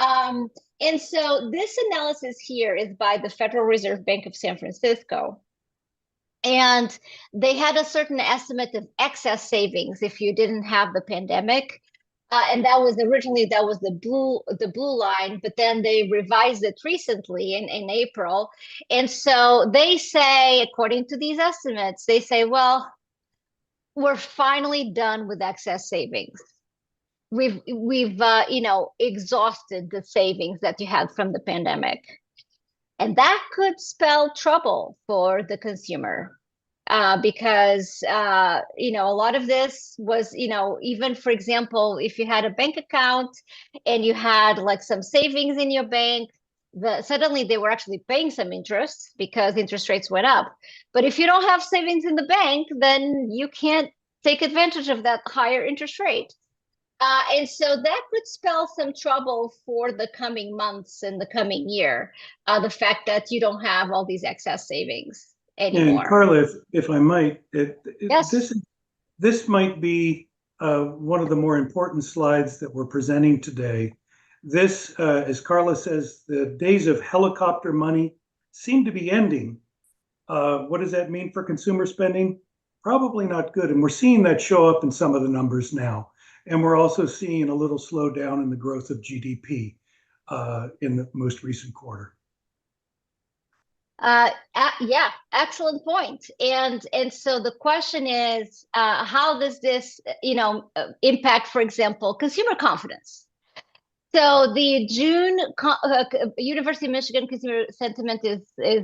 And so this analysis here is by the Federal Reserve Bank of San Francisco. And they had a certain estimate of excess savings if you didn't have the pandemic. And that was originally the blue line, but then they revised it recently in April. And so they say, according to these estimates, they say, well, we're finally done with excess savings. We've exhausted the savings that you had from the pandemic. And that could spell trouble for the consumer. Because a lot of this was, even for example, if you had a bank account and you had like some savings in your bank, suddenly they were actually paying some interest because interest rates went up. But if you don't have savings in the bank, then you can't take advantage of that higher interest rate. And so that could spell some trouble for the coming months and the coming year, the fact that you don't have all these excess savings anymore. And Carla, if I might, Yes. this might be one of the more important slides that we're presenting today. This, as Carla says, the days of helicopter money seem to be ending. What does that mean for consumer spending? Probably not good. And we're seeing that show up in some of the numbers now. And we're also seeing a little slowdown in the growth of GDP in the most recent quarter. Yeah, excellent point. And so the question is, how does this, impact, for example, consumer confidence? So the June University of Michigan consumer sentiment is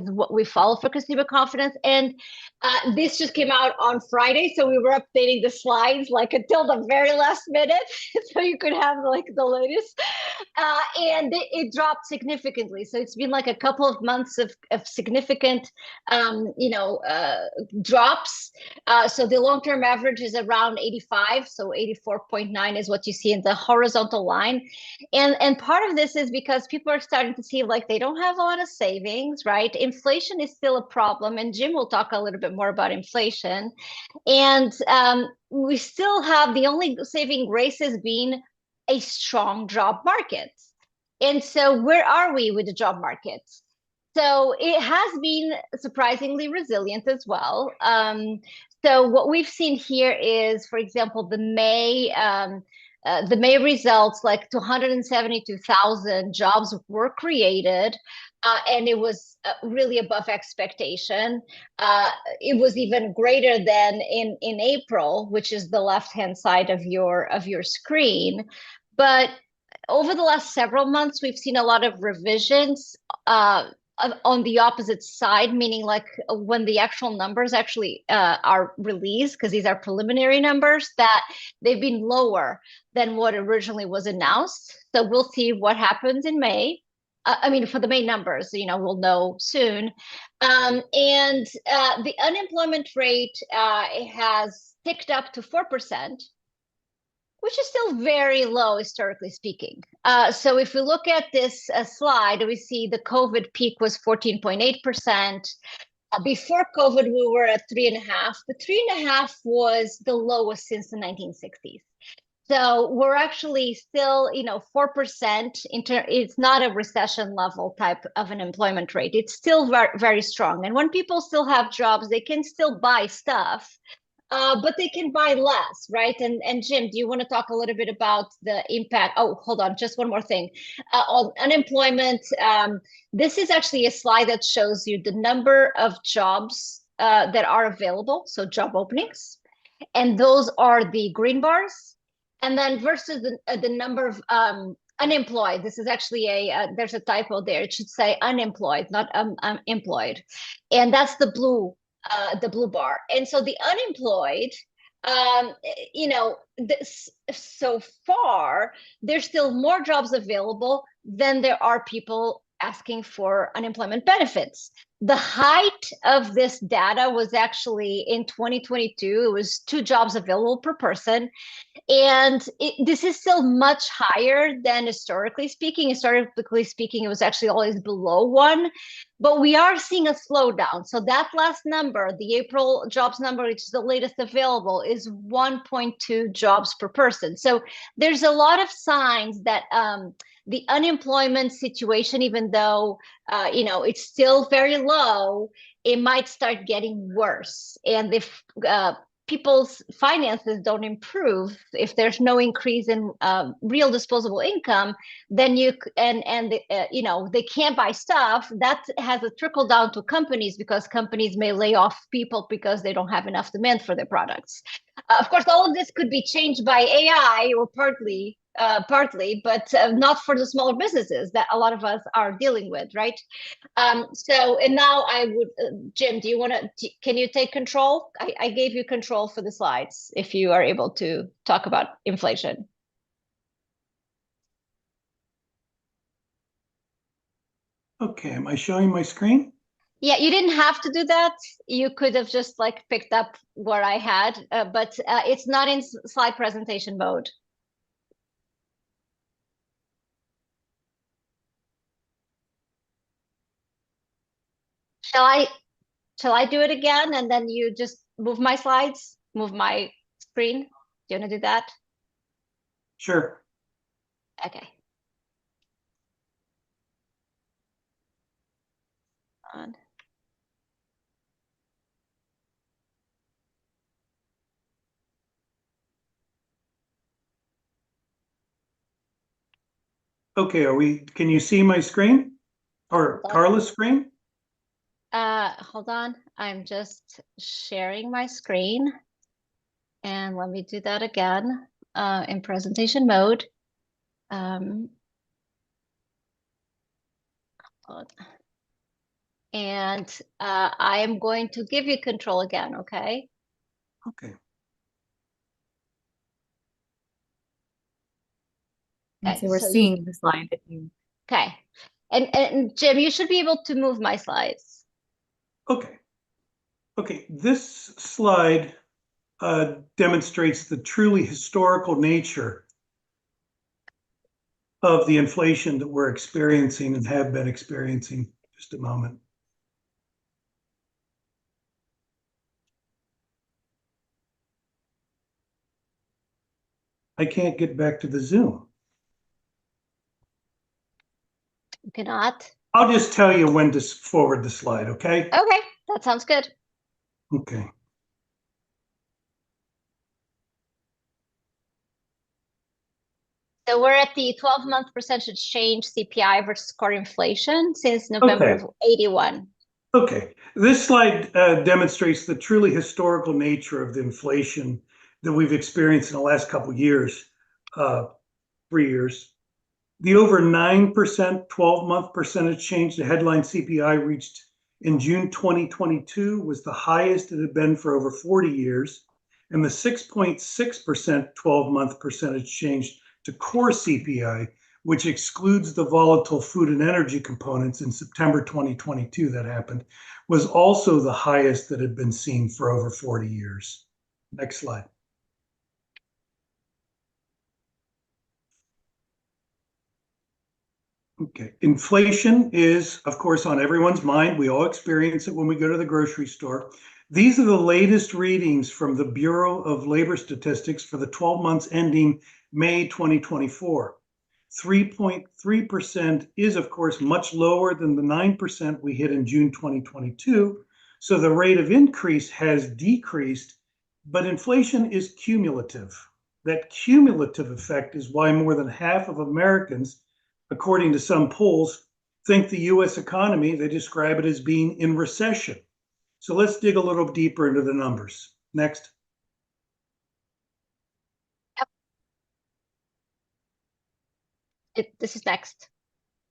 what we follow for consumer confidence. And this just came out on Friday. So we were updating the slides like until the very last minute. So you could have like the latest. And it dropped significantly. So it's been like a couple of months of significant, drops. So the long-term average is around 85. So 84.9 is what you see in the horizontal line. And part of this is because people are starting to see like they don't have a lot of savings, right? Inflation is still a problem. And Jim will talk a little bit more about inflation. And we still have the only saving grace has been a strong job market. And so where are we with the job market? So it has been surprisingly resilient as well. So what we've seen here is, for example, the May results, like 272,000 jobs were created, and it was really above expectation. It was even greater than in April, which is the left-hand side of your screen. But over the last several months, we've seen a lot of revisions on the opposite side, meaning like when the actual numbers actually are released, because these are preliminary numbers, that they've been lower than what originally was announced. So we'll see what happens in May. For the May numbers, we'll know soon. And the unemployment rate has ticked up to 4%. Which is still very low, historically speaking. So if we look at this slide, we see the COVID peak was 14.8%. Before COVID, we were at 3.5%. The 3.5% was the lowest since the 1960s. So we're actually still, 4%. It's not a recession level type of an employment rate. It's still very, very strong. And when people still have jobs, they can still buy stuff, but they can buy less, right? And Jim, do you want to talk a little bit about the impact? Oh, hold on, just one more thing. On unemployment, this is actually a slide that shows you the number of jobs that are available, so job openings, and those are the green bars. And then versus the number of unemployed. This is actually there's a typo there. It should say unemployed, not employed. And that's the blue bar. And so the unemployed, so far, there's still more jobs available than there are people asking for unemployment benefits. The height of this data was actually in 2022. It was 2 jobs available per person. And this is still much higher than historically speaking. Historically speaking, it was actually always below 1. But we are seeing a slowdown. So that last number, the April jobs number, which is the latest available, is 1.2 jobs per person. So there's a lot of signs that the unemployment situation, even though it's still very low, it might start getting worse. And if people's finances don't improve, if there's no increase in real disposable income, then they can't buy stuff. That has a trickle down to companies, because companies may lay off people because they don't have enough demand for their products. Of course, all of this could be changed by AI, or partly, but not for the smaller businesses that a lot of us are dealing with, right? And now I would, Jim, can you take control? I gave you control for the slides, if you are able to talk about inflation. Okay, am I showing my screen? Yeah, you didn't have to do that. You could have just picked up where I had, but it's not in slide presentation mode. Shall I do it again, and then you just move my slides, move my screen? Do you want to do that? Sure. Okay. On. Okay, can you see my screen or Carla's screen? Hold on. I'm just sharing my screen. And let me do that again in presentation mode. And I am going to give you control again, okay? Okay. So we're seeing the slide that you. Okay. And Jim, you should be able to move my slides. Okay. Okay, this slide demonstrates the truly historical nature of the inflation that we're experiencing and have been experiencing. Just a moment. I can't get back to the Zoom. You cannot? I'll just tell you when to forward the slide, okay? Okay, that sounds good. Okay. So we're at the 12-month percentage change CPI versus core inflation since November of 81. Okay, this slide demonstrates the truly historical nature of the inflation that we've experienced in the last couple of years, 3 years. The over 9% 12-month percentage change the headline CPI reached in June 2022 was the highest it had been for over 40 years, and the 6.6% 12-month percentage change to core CPI, which excludes the volatile food and energy components in September 2022 that happened, was also the highest that had been seen for over 40 years. Next slide. Okay, inflation is, of course, on everyone's mind. We all experience it when we go to the grocery store. These are the latest readings from the Bureau of Labor Statistics for the 12 months ending May 2024. 3.3% is, of course, much lower than the 9% we hit in June 2022. So the rate of increase has decreased, but inflation is cumulative. That cumulative effect is why more than half of Americans, according to some polls, think the US economy, they describe it as being in recession. So let's dig a little deeper into the numbers. Next. This is next.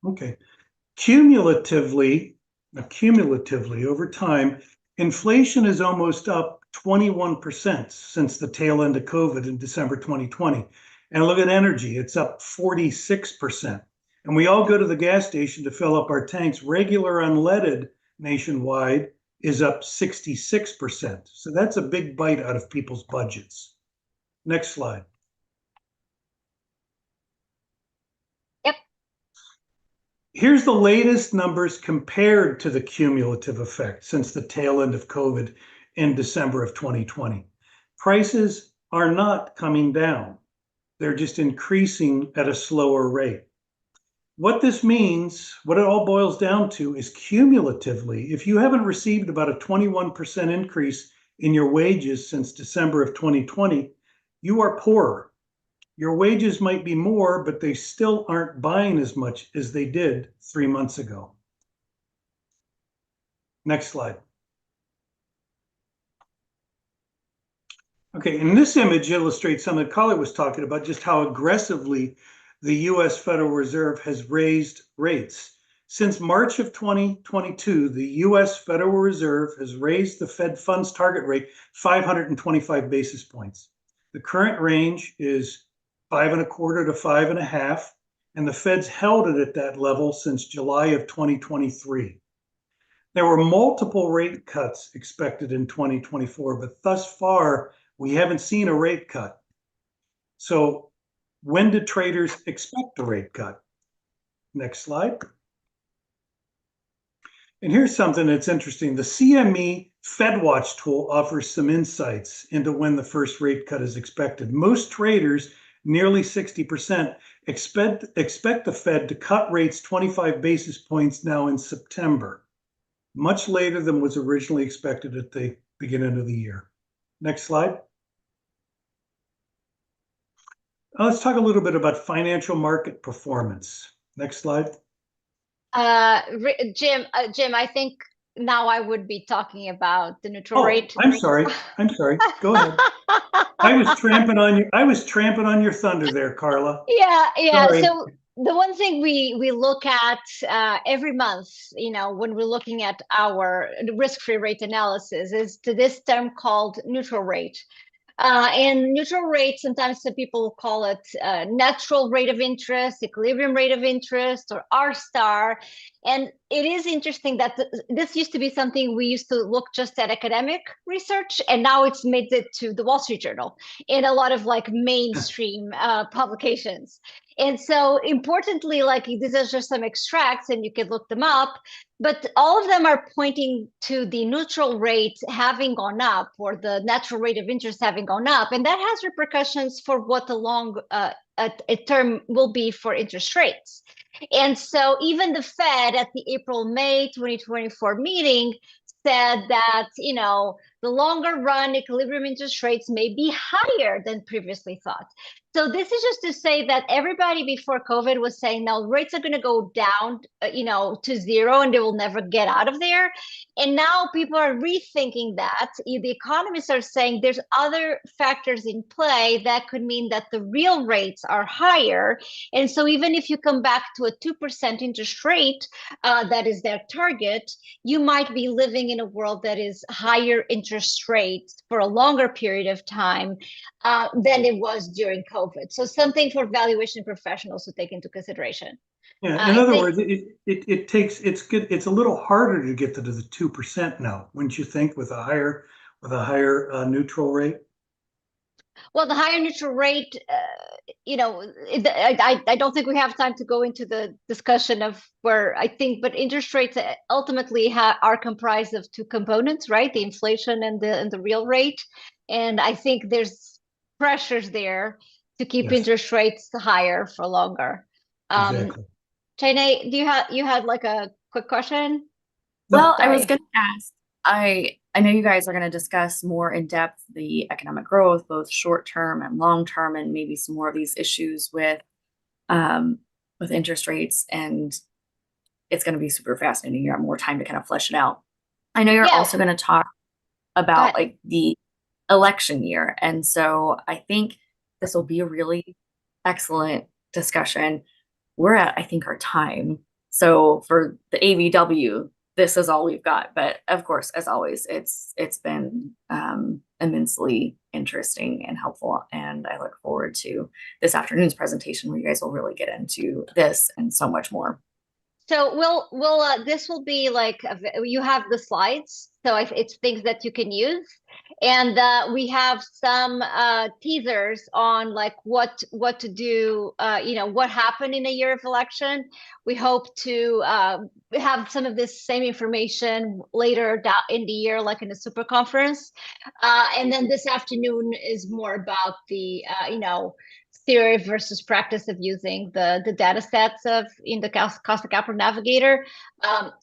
Okay. Cumulatively over time, inflation is almost up 21% since the tail end of COVID in December 2020. And look at energy, it's up 46%. And we all go to the gas station to fill up our tanks. Regular unleaded nationwide is up 66%. So that's a big bite out of people's budgets. Next slide. Yep. Here's the latest numbers compared to the cumulative effect since the tail end of COVID in December of 2020. Prices are not coming down. They're just increasing at a slower rate. What this means, what it all boils down to is cumulatively, if you haven't received about a 21% increase in your wages since December of 2020, you are poorer. Your wages might be more, but they still aren't buying as much as they did 3 months ago. Next slide. Okay, and this image illustrates something that Carla was talking about, just how aggressively the US Federal Reserve has raised rates. Since March of 2022, the US Federal Reserve has raised the Fed funds target rate 525 basis points. The current range is 5.25 to 5.5, and the Fed's held it at that level since July of 2023. There were multiple rate cuts expected in 2024, but thus far, we haven't seen a rate cut. So when do traders expect a rate cut? Next slide. And here's something that's interesting. The CME FedWatch tool offers some insights into when the first rate cut is expected. Most traders, nearly 60%, expect the Fed to cut rates 25 basis points now in September, much later than was originally expected at the beginning of the year. Next slide. Let's talk a little bit about financial market performance. Next slide. Jim, I think now I would be talking about the neutral rate. I'm sorry. Go ahead. I was tramping on your thunder there, Carla. Yeah. Sorry. So the one thing we look at every month, when we're looking at our risk-free rate analysis, is to this term called neutral rate. And neutral rate, sometimes some people call it natural rate of interest, equilibrium rate of interest, or R star. And it is interesting that this used to be something we used to look just at academic research, and now it's made it to the Wall Street Journal in a lot of like mainstream publications. And so importantly, like these are just some extracts and you can look them up, but all of them are pointing to the neutral rate having gone up or the natural rate of interest having gone up. And that has repercussions for what the long term will be for interest rates. And so even the Fed at the April-May 2024 meeting said that, the longer run equilibrium interest rates may be higher than previously thought. So this is just to say that everybody before COVID was saying, now rates are going to go down, to zero and they will never get out of there. And now people are rethinking that. The economists are saying there's other factors in play that could mean that the real rates are higher. And so even if you come back to a 2% interest rate, that is their target, you might be living in a world that is higher interest rates for a longer period of time than it was during COVID. So something for valuation professionals to take into consideration. Yeah, in other words, it's a little harder to get to the 2% now, wouldn't you think, with a higher neutral rate? Well, the higher neutral rate I don't think we have time to go into the discussion of but interest rates ultimately are comprised of two components, right? The inflation and the real rate. And I think there's pressures there to keep Yes. interest rates higher for longer. Exactly. Janae, you had like a quick question? Well, I was Sorry. going to ask, I know you guys are going to discuss more in depth the economic growth, both short term and long term, and maybe some more of these issues with interest rates. And it's going to be super fascinating. You have more time to kind of flesh it out. I know you're Yeah. also going to talk Go about ahead. like the election year. And so I think this will be a really excellent discussion. We're at, I think, our time. So for the AVW, this is all we've got. But of course, as always, it's been immensely interesting and helpful. And I look forward to this afternoon's presentation where you guys will really get into this and so much more. So this will be like you have the slides, so it's things that you can use, and we have some teasers on like what to do. What happened in a year of election. We hope to have some of this same information later in the year, like in a super conference, and then this afternoon is more about the theory versus practice of using the data sets in the cost of capital navigator.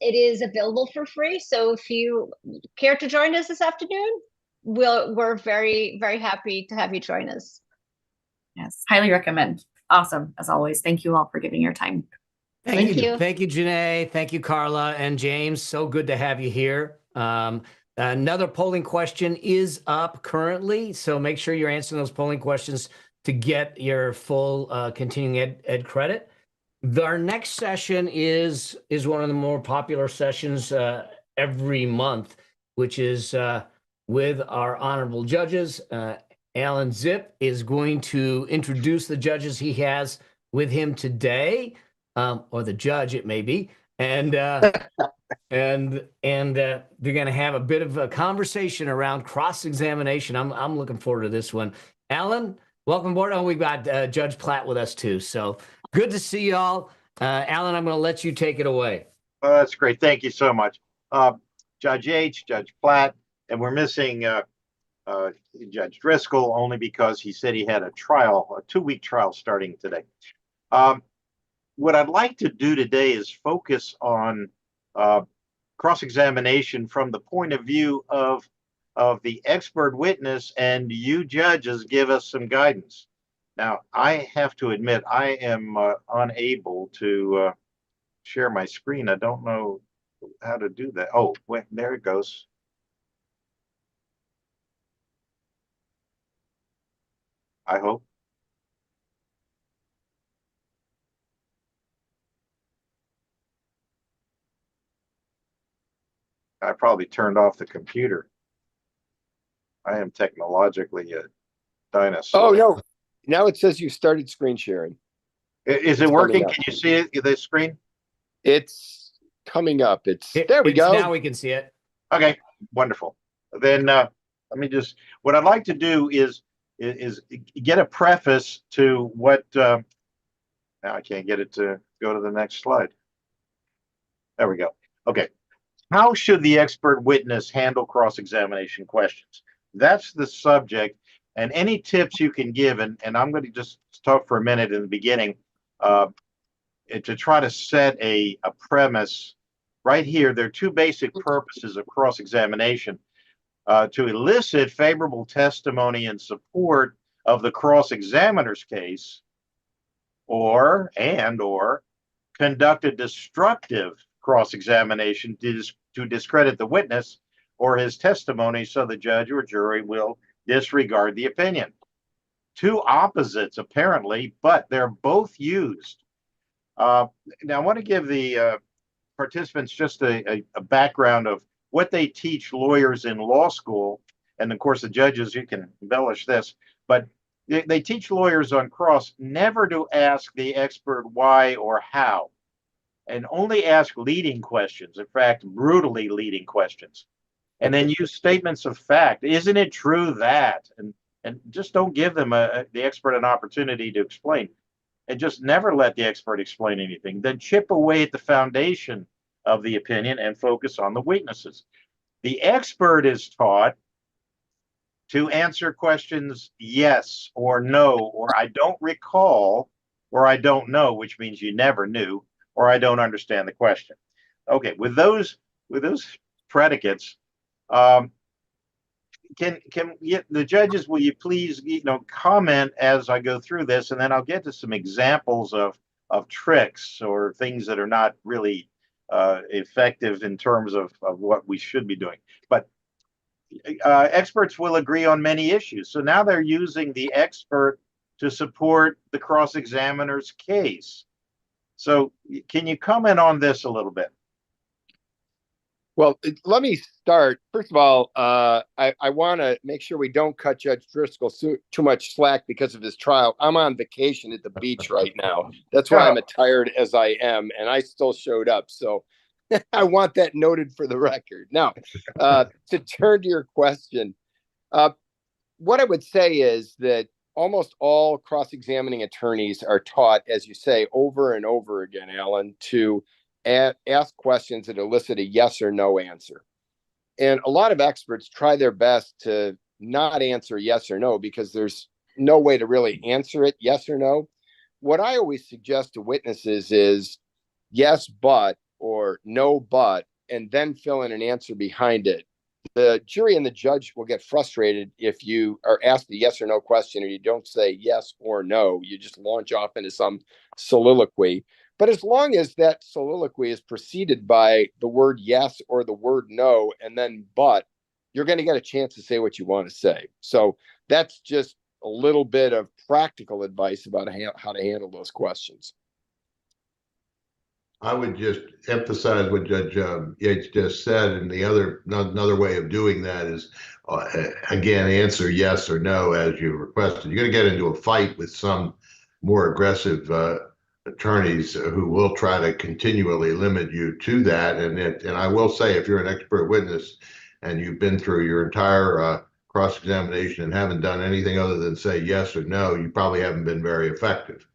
It is available for free. So if you care to join us this afternoon, we're very, very happy to have you join us. Yes, highly recommend. Awesome, as always. Thank you all for giving your time. Thank you. Thank you, Janae. Thank you, Carla and James. So good to have you here. Another polling question is up currently, so make sure you're answering those polling questions to get your full continuing ed credit. Our next session is one of the more popular sessions every month, which is with our honorable judges. Alan Zipp is going to introduce the judges he has with him today, or the judge it may be, and they're going to have a bit of a conversation around cross-examination. I'm looking forward to this one. Alan, welcome aboard. Oh, we've got Judge Platt with us too. So good to see y'all. Alan, I'm going to let you take it away. Well, that's great. Thank you so much. Judge H, Judge Platt, and we're missing Judge Driscoll only because he said he had a 2-week trial starting today. What I'd like to do today is focus on cross-examination from the point of view of the expert witness, and you judges give us some guidance. Now, I have to admit, I am unable to share my screen. I don't know how to do that. Oh, wait, there it goes. I hope. I probably turned off the computer. I am technologically a dinosaur. Oh, no. Now it says you started screen sharing. Is it working? Can you see it, the screen? It's coming up. There we go. Now we can see it. Okay, wonderful. Then let me what I'd like to do is get a preface to what, now I can't get it to go to the next slide. There we go. Okay. How should the expert witness handle cross-examination questions? That's the subject, and any tips you can give, and I'm going to just talk for a minute in the beginning to try to set a premise. Right here, there are two basic purposes of cross-examination: to elicit favorable testimony in support of the cross-examiner's case, or conduct a destructive cross-examination to discredit the witness or his testimony so the judge or jury will disregard the opinion. Two opposites, apparently, but they're both used. Now, I want to give the participants just a background of what they teach lawyers in law school. And of course, the judges, you can embellish this, but they teach lawyers on cross never to ask the expert why or how, and only ask leading questions, in fact, brutally leading questions, and then use statements of fact. Isn't it true that? and just don't give them the expert an opportunity to explain, and just never let the expert explain anything. Then chip away at the foundation of the opinion and focus on the weaknesses. The expert is taught to answer questions yes or no, or I don't recall, or I don't know, which means you never knew, or I don't understand the question. Okay, with those predicates, can the judges, will you please comment as I go through this, and then I'll get to some examples of tricks or things that are not really effective in terms of what we should be doing. But experts will agree on many issues. So now they're using the expert to support the cross-examiner's case. So can you comment on this a little bit? Well, let me start. First of all, I want to make sure we don't cut Judge Driscoll too much slack because of his trial. I'm on vacation at the beach right now. That's why I'm as tired as I am, and I still showed up. So I want that noted for the record. Now, to turn to your question, what I would say is that almost all cross-examining attorneys are taught, as you say, over and over again, Alan, to ask questions that elicit a yes or no answer. And a lot of experts try their best to not answer yes or no because there's no way to really answer it yes or no. What I always suggest to witnesses is yes, but, or no, but, and then fill in an answer behind it. The jury and the judge will get frustrated if you are asked a yes or no question and you don't say yes or no. You just launch off into some soliloquy. But as long as that soliloquy is preceded by the word yes or the word no, and then but, you're going to get a chance to say what you want to say. So that's just a little bit of practical advice about how to handle those questions. I would just emphasize what Judge Yates just said, and another way of doing that is, again, answer yes or no as you requested. You're going to get into a fight with some more aggressive attorneys who will try to continually limit you to that. And I will say, if you're an expert witness and you've been through your entire cross-examination and haven't done anything other than say yes or no, you probably haven't been very effective.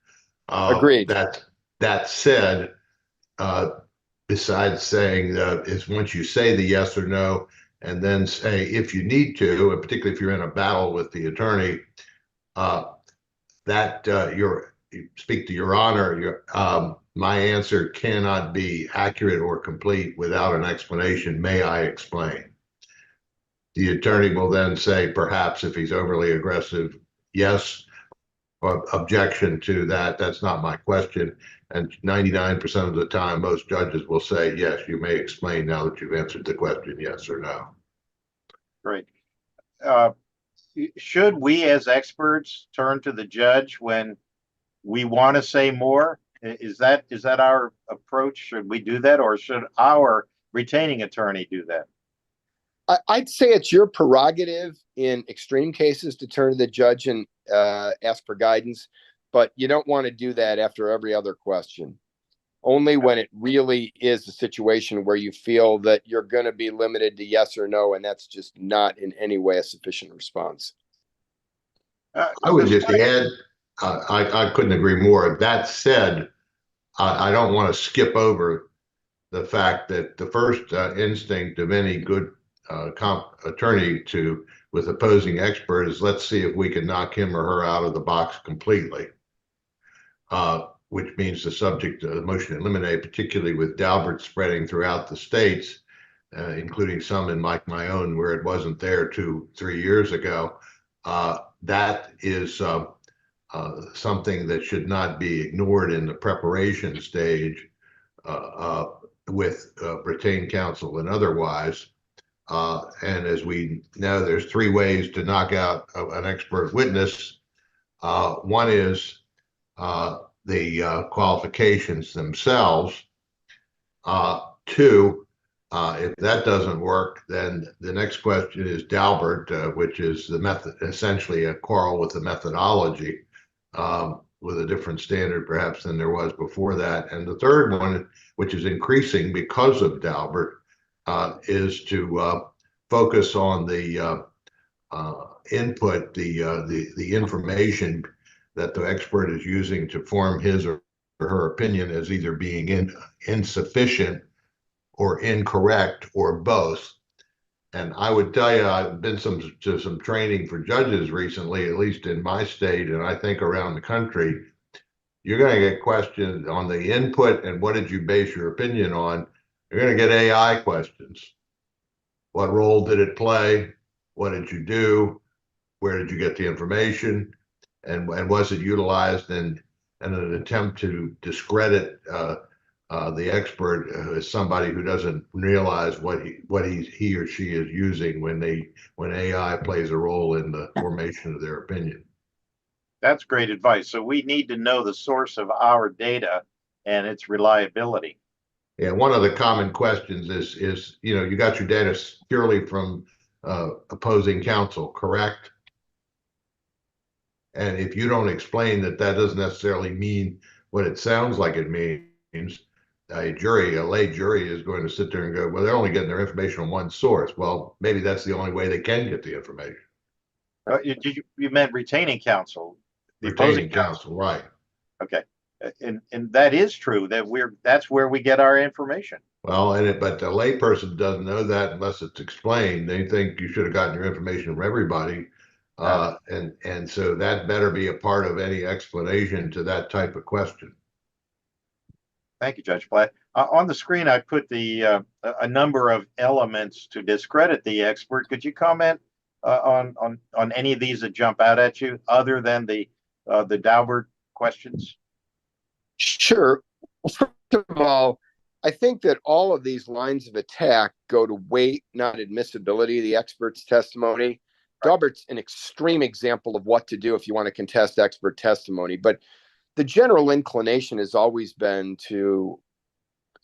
Agreed. That said, besides saying is once you say the yes or no, and then say if you need to, and particularly if you're in a battle with the attorney, you speak to Your Honor, my answer cannot be accurate or complete without an explanation. May I explain? The attorney will then say, perhaps if he's overly aggressive, yes, or objection to that. That's not my question. And 99% of the time, most judges will say, yes, you may explain now that you've answered the question, yes or no. Great. Should we as experts turn to the judge when we want to say more? Is that our approach? Should we do that, or should our retaining attorney do that? I'd say it's your prerogative in extreme cases to turn to the judge and ask for guidance, but you don't want to do that after every other question. Only when it really is a situation where you feel that you're going to be limited to yes or no, and that's just not in any way a sufficient response. I would just add, I couldn't agree more. That said, I don't want to skip over the fact that the first instinct of any good attorney with opposing expert is, let's see if we can knock him or her out of the box completely, which means the subject of the motion to eliminate, particularly with Daubert spreading throughout the states, including some in my own where it wasn't there 2-3 years ago. That is something that should not be ignored in the preparation stage with retained counsel and otherwise. And as we know, there's 3 ways to knock out an expert witness. One is the qualifications themselves. 2, if that doesn't work, then the next question is Daubert, which is the method, essentially a quarrel with the methodology, with a different standard perhaps than there was before that. And the third one, which is increasing because of Daubert, is to focus on the input, the information that the expert is using to form his or her opinion as either being insufficient or incorrect or both. And I would tell you, I've been to some training for judges recently, at least in my state, and I think around the country. You're going to get questions on the input and what did you base your opinion on? You're going to get AI questions. What role did it play? What did you do? Where did you get the information? And was it utilized in an attempt to discredit the expert as somebody who doesn't realize what he or she is using when AI plays a role in the formation of their opinion? That's great advice. So we need to know the source of our data and its reliability. Yeah, one of the common questions is you got your data purely from opposing counsel, correct? And if you don't explain that doesn't necessarily mean what it sounds like it means, a lay jury is going to sit there and go, well, they're only getting their information from one source. Well, maybe that's the only way they can get the information. You meant retaining counsel. The Retaining opposing counsel, right. Okay. And that is true, that's where we get our information. Well, but the layperson doesn't know that unless it's explained. They think you should have gotten your information from everybody. And so that better be a part of any explanation to that type of question. Thank you, Judge Platt. On the screen, I put a number of elements to discredit the expert. Could you comment on any of these that jump out at you, other than the Daubert questions? Sure. First of all, I think that all of these lines of attack go to weight, not admissibility of the expert's testimony. Daubert's an extreme example of what to do if you want to contest expert testimony. But the general inclination has always been to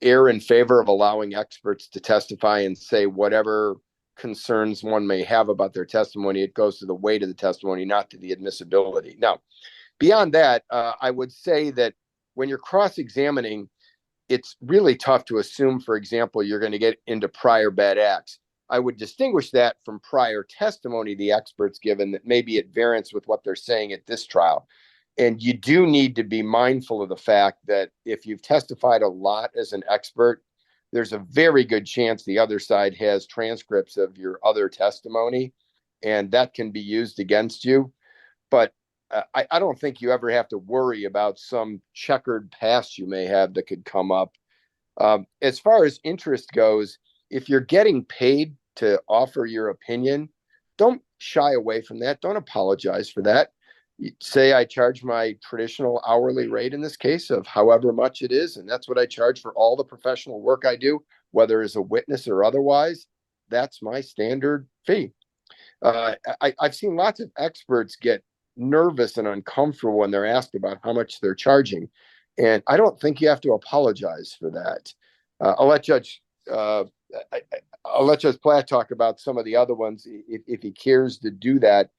err in favor of allowing experts to testify and say whatever concerns one may have about their testimony. It goes to the weight of the testimony, not to the admissibility. Now, beyond that, I would say that when you're cross-examining, it's really tough to assume, for example, you're going to get into prior bad acts. I would distinguish that from prior testimony the expert's given that may be at variance with what they're saying at this trial. And you do need to be mindful of the fact that if you've testified a lot as an expert, there's a very good chance the other side has transcripts of your other testimony, and that can be used against you. But I don't think you ever have to worry about some checkered past you may have that could come up. As far as interest goes, if you're getting paid to offer your opinion, don't shy away from that. Don't apologize for that. You say, I charge my traditional hourly rate in this case of however much it is, and that's what I charge for all the professional work I do, whether as a witness or otherwise. That's my standard fee. I've seen lots of experts get nervous and uncomfortable when they're asked about how much they're charging, and I don't think you have to apologize for that. I'll let Judge Platt talk about some of the other ones if he cares to do that.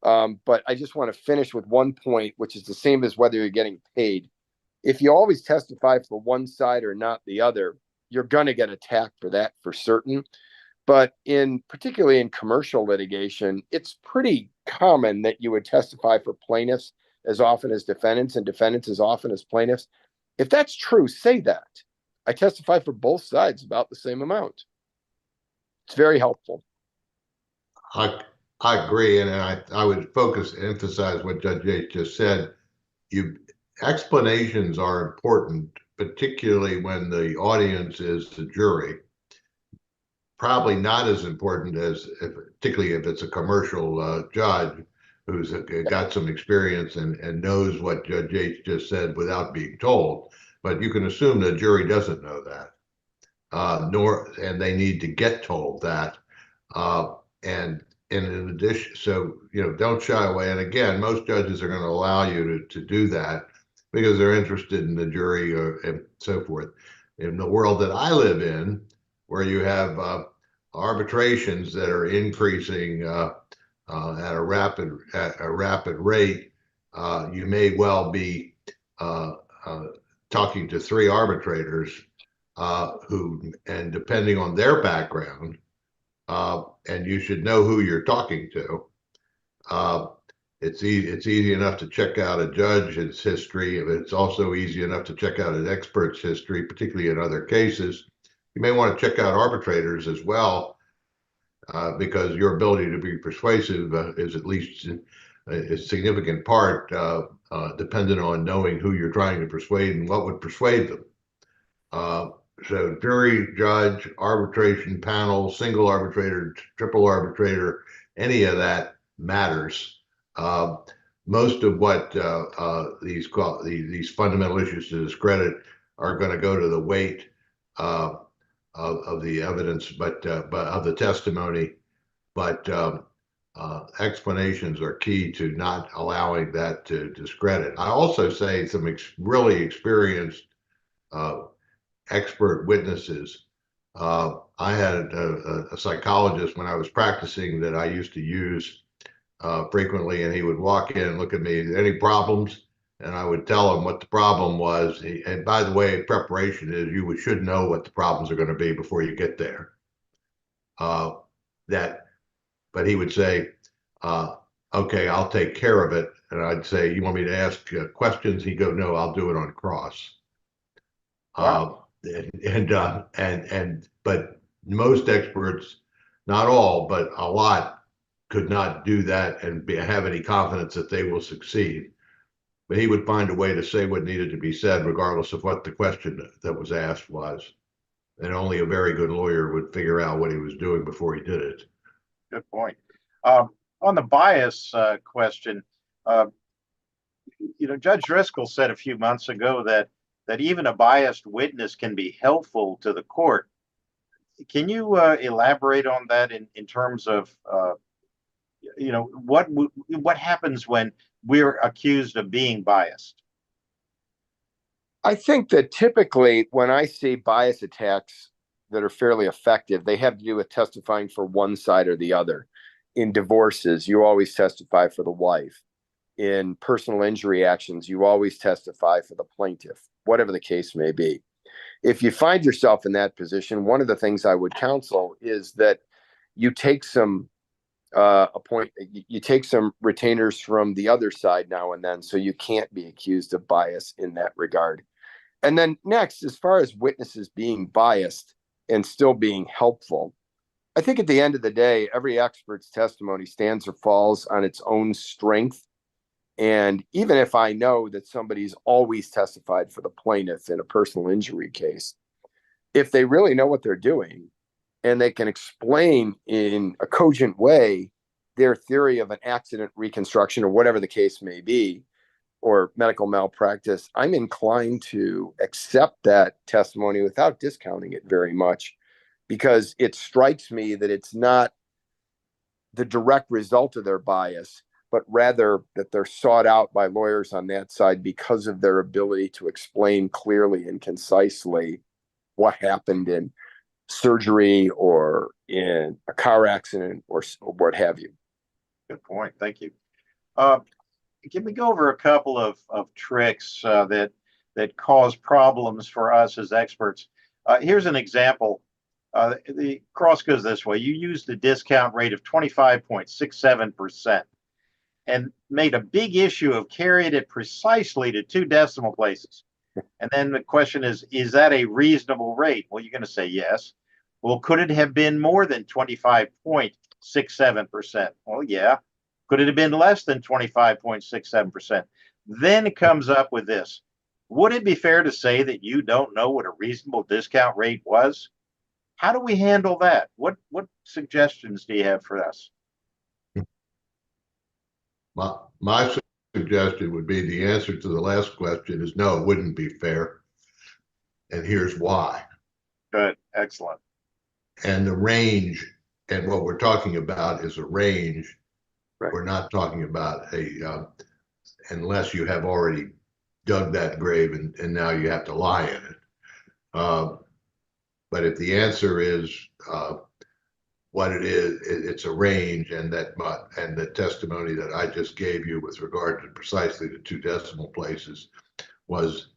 But I just want to finish with one point, which is the same as whether you're getting paid. If you always testify for one side or not the other, you're going to get attacked for that for certain. But particularly in commercial litigation, it's pretty common that you would testify for plaintiffs as often as defendants and defendants as often as plaintiffs. If that's true, say that. I testify for both sides about the same amount. It's very helpful. I agree, and I would emphasize what Judge Yates just said. Explanations are important, particularly when the audience is the jury. Probably not as important particularly if it's a commercial judge who's got some experience and knows what Judge Yates just said without being told. But you can assume the jury doesn't know that, and they need to get told that. And in addition, so don't shy away. And again, most judges are going to allow you to do that because they're interested in the jury and so forth. In the world that I live in, where you have arbitrations that are increasing at a rapid rate, you may well be talking to three arbitrators and depending on their background, and you should know who you're talking to. It's easy enough to check out a judge's history, but it's also easy enough to check out an expert's history, particularly in other cases. You may want to check out arbitrators as well, because your ability to be persuasive is at least a significant part dependent on knowing who you're trying to persuade and what would persuade them. So jury, judge, arbitration panel, single arbitrator, triple arbitrator, any of that matters. Most of what these fundamental issues to discredit are going to go to the weight of the evidence, but of the testimony. But explanations are key to not allowing that to discredit. I also say some really experienced expert witnesses. I had a psychologist when I was practicing that I used to use frequently, and he would walk in and look at me, any problems? And I would tell him what the problem was. And by the way, preparation is you should know what the problems are going to be before you get there. But he would say, okay, I'll take care of it. And I'd say, you want me to ask questions? He'd go, no, I'll do it on cross. Wow. But most experts, not all, but a lot, could not do that and have any confidence that they will succeed. But he would find a way to say what needed to be said, regardless of what the question that was asked was. And only a very good lawyer would figure out what he was doing before he did it. Good point. On the bias question, Judge Driscoll said a few months ago that even a biased witness can be helpful to the court. Can you elaborate on that in terms of what happens when we're accused of being biased? I think that typically when I see bias attacks that are fairly effective, they have to do with testifying for one side or the other. In divorces, you always testify for the wife. In personal injury actions, you always testify for the plaintiff, whatever the case may be. If you find yourself in that position, one of the things I would counsel is that you take some retainers from the other side now and then, so you can't be accused of bias in that regard. And then next, as far as witnesses being biased and still being helpful, I think at the end of the day, every expert's testimony stands or falls on its own strength. And even if I know that somebody's always testified for the plaintiff in a personal injury case, if they really know what they're doing and they can explain in a cogent way their theory of an accident reconstruction or whatever the case may be, or medical malpractice, I'm inclined to accept that testimony without discounting it very much, because it strikes me that it's not the direct result of their bias, but rather that they're sought out by lawyers on that side because of their ability to explain clearly and concisely what happened in surgery or in a car accident or what have you. Good point. Thank you. Can we go over a couple of tricks that cause problems for us as experts? Here's an example. The cross goes this way. You use the discount rate of 25.67% and made a big issue of carrying it precisely to 2 decimal places. And then the question is that a reasonable rate? Well, you're going to say yes. Well, could it have been more than 25.67%? Well, yeah. Could it have been less than 25.67%? Then it comes up with this. Would it be fair to say that you don't know what a reasonable discount rate was? How do we handle that? What suggestions do you have for us? My suggestion would be the answer to the last question is no, it wouldn't be fair. And here's why. Good. Excellent. And the range, and what we're talking about is a range. Right. We're not talking about unless you have already dug that grave and now you have to lie in it. But if the answer is what it is, it's a range, and the testimony that I just gave you with regard to precisely the 2 decimal places was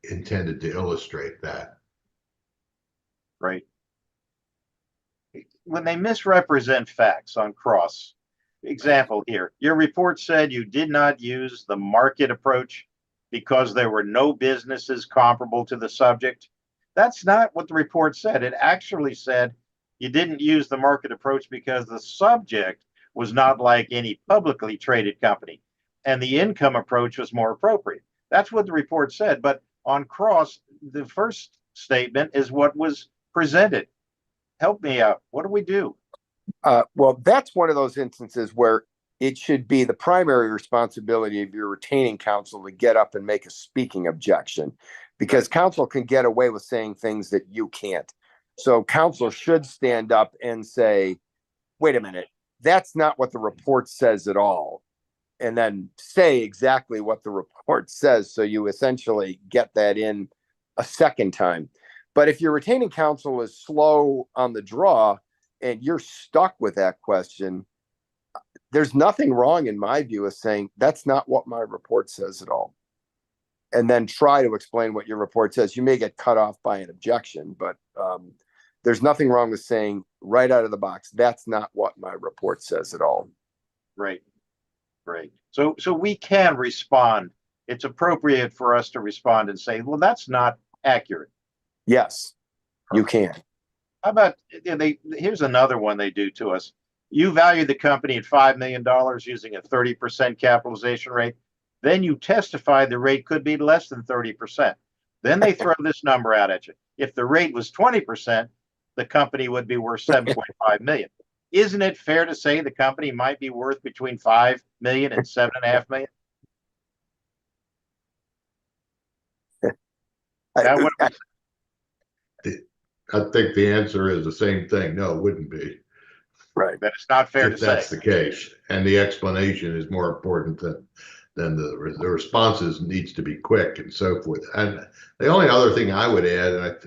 intended to illustrate that. Right. When they misrepresent facts on cross, example here. Your report said you did not use the market approach because there were no businesses comparable to the subject. That's not what the report said. It actually said you didn't use the market approach because the subject was not like any publicly traded company, and the income approach was more appropriate. That's what the report said. But on cross, the first statement is what was presented. Help me out. What do we do? Well, that's one of those instances where it should be the primary responsibility of your retaining counsel to get up and make a speaking objection, because counsel can get away with saying things that you can't. So counsel should stand up and say, wait a minute, that's not what the report says at all. And then say exactly what the report says. So you essentially get that in a second time. But if your retaining counsel is slow on the draw and you're stuck with that question, there's nothing wrong, in my view, of saying that's not what my report says at all. And then try to explain what your report says. You may get cut off by an objection, but there's nothing wrong with saying right out of the box, that's not what my report says at all. Right. Right. So we can respond. It's appropriate for us to respond and say, well, that's not accurate. Yes, you can. How about, here's another one they do to us. You value the company at $5 million using a 30% capitalization rate. Then you testify the rate could be less than 30%. Then they throw this number out at you. If the rate was 20%, the company would be worth 7.5 million. Isn't it fair to say the company might be worth between 5 million and 7.5 million? I think the answer is the same thing. No, it wouldn't be. Right. That it's not fair to If say. that's the case, and the explanation is more important than the responses needs to be quick and so forth. And the only other thing I would add, and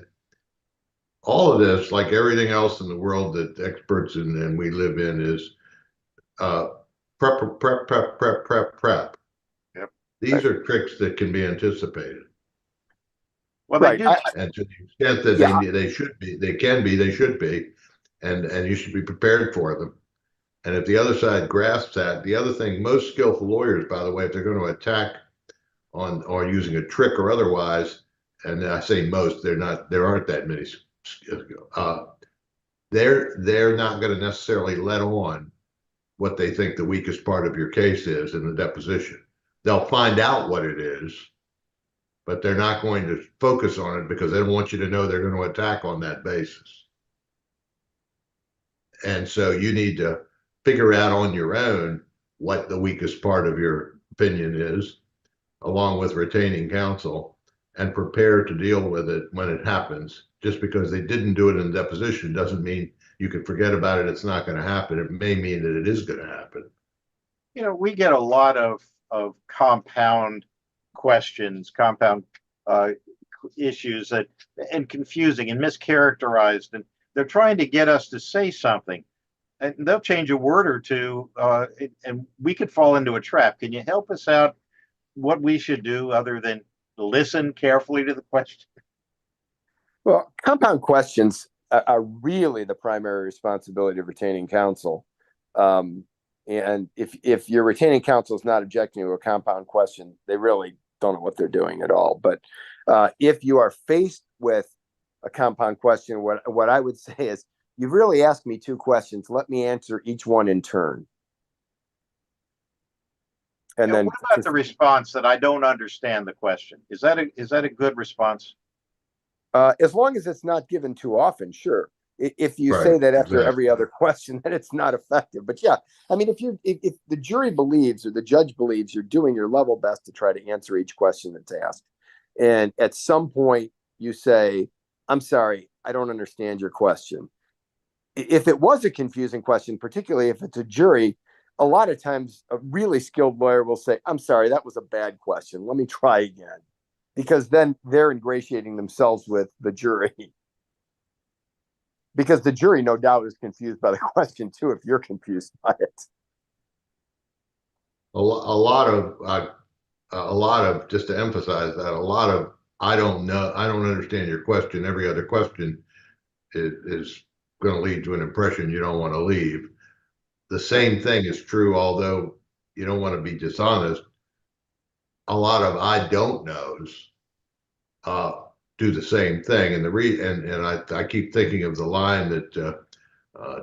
all of this, like everything else in the world that experts and we live in, is prep. Yep. These are tricks that can be anticipated. Well, right. they do. And to the extent that they should be, they can be, they should be, and you should be prepared for them. And if the other side grasps that, the other thing, most skillful lawyers, by the way, if they're going to attack on or using a trick or otherwise, and I say most, there aren't that many. They're not going to necessarily let on what they think the weakest part of your case is in the deposition. They'll find out what it is, but they're not going to focus on it because they don't want you to know they're going to attack on that basis. And so you need to figure out on your own what the weakest part of your opinion is, along with retaining counsel, and prepare to deal with it when it happens. Just because they didn't do it in the deposition doesn't mean you can forget about it. It's not going to happen. It may mean that it is going to happen. You know, we get a lot of compound questions, compound issues that and confusing and mischaracterized, and they're trying to get us to say something, and they'll change a word or two, and we could fall into a trap. Can you help us out? What we should do other than listen carefully to the question? Well, compound questions are really the primary responsibility of retaining counsel. And if your retaining counsel is not objecting to a compound question, they really don't know what they're doing at all. But if you are faced with a compound question, what I would say is, you've really asked me two questions. Let me answer each one in turn. And then what about the response that I don't understand the question? Is that a good response? As long as it's not given too often, sure. If you say that after every other question, then it's not effective. But yeah, I mean, if the jury believes or the judge believes you're doing your level best to try to answer each question that's asked, and at some point you say, I'm sorry, I don't understand your question. If it was a confusing question, particularly if it's a jury, a lot of times a really skilled lawyer will say, I'm sorry, that was a bad question. Let me try again. Because then they're ingratiating themselves with the jury. Because the jury, no doubt, is confused by the question too, if you're confused by it. A lot of, just to emphasize that, a lot of, I don't know, I don't understand your question. Every other question is going to lead to an impression you don't want to leave. the same thing is true, although you don't want to be dishonest. A lot of I don't knows do the same thing. And I keep thinking of the line that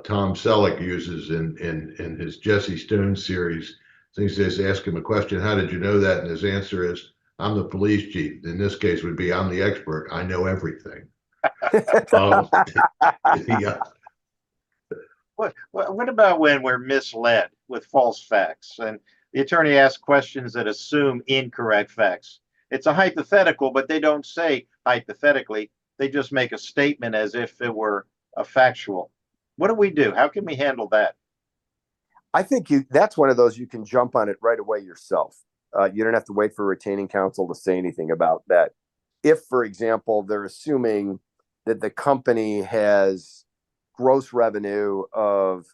Tom Selleck uses in his Jesse Stone series. So he says, ask him a question, how did you know that? And his answer is, I'm the police chief. In this case would be, I'm the expert. I know everything. Yeah. What about when we're misled with false facts and the attorney asks questions that assume incorrect facts? It's a hypothetical, but they don't say hypothetically. They just make a statement as if it were a factual. What do we do? How can we handle that? I think that's one of those you can jump on it right away yourself. You don't have to wait for retaining counsel to say anything about that. If, for example, they're assuming that the company has gross revenue of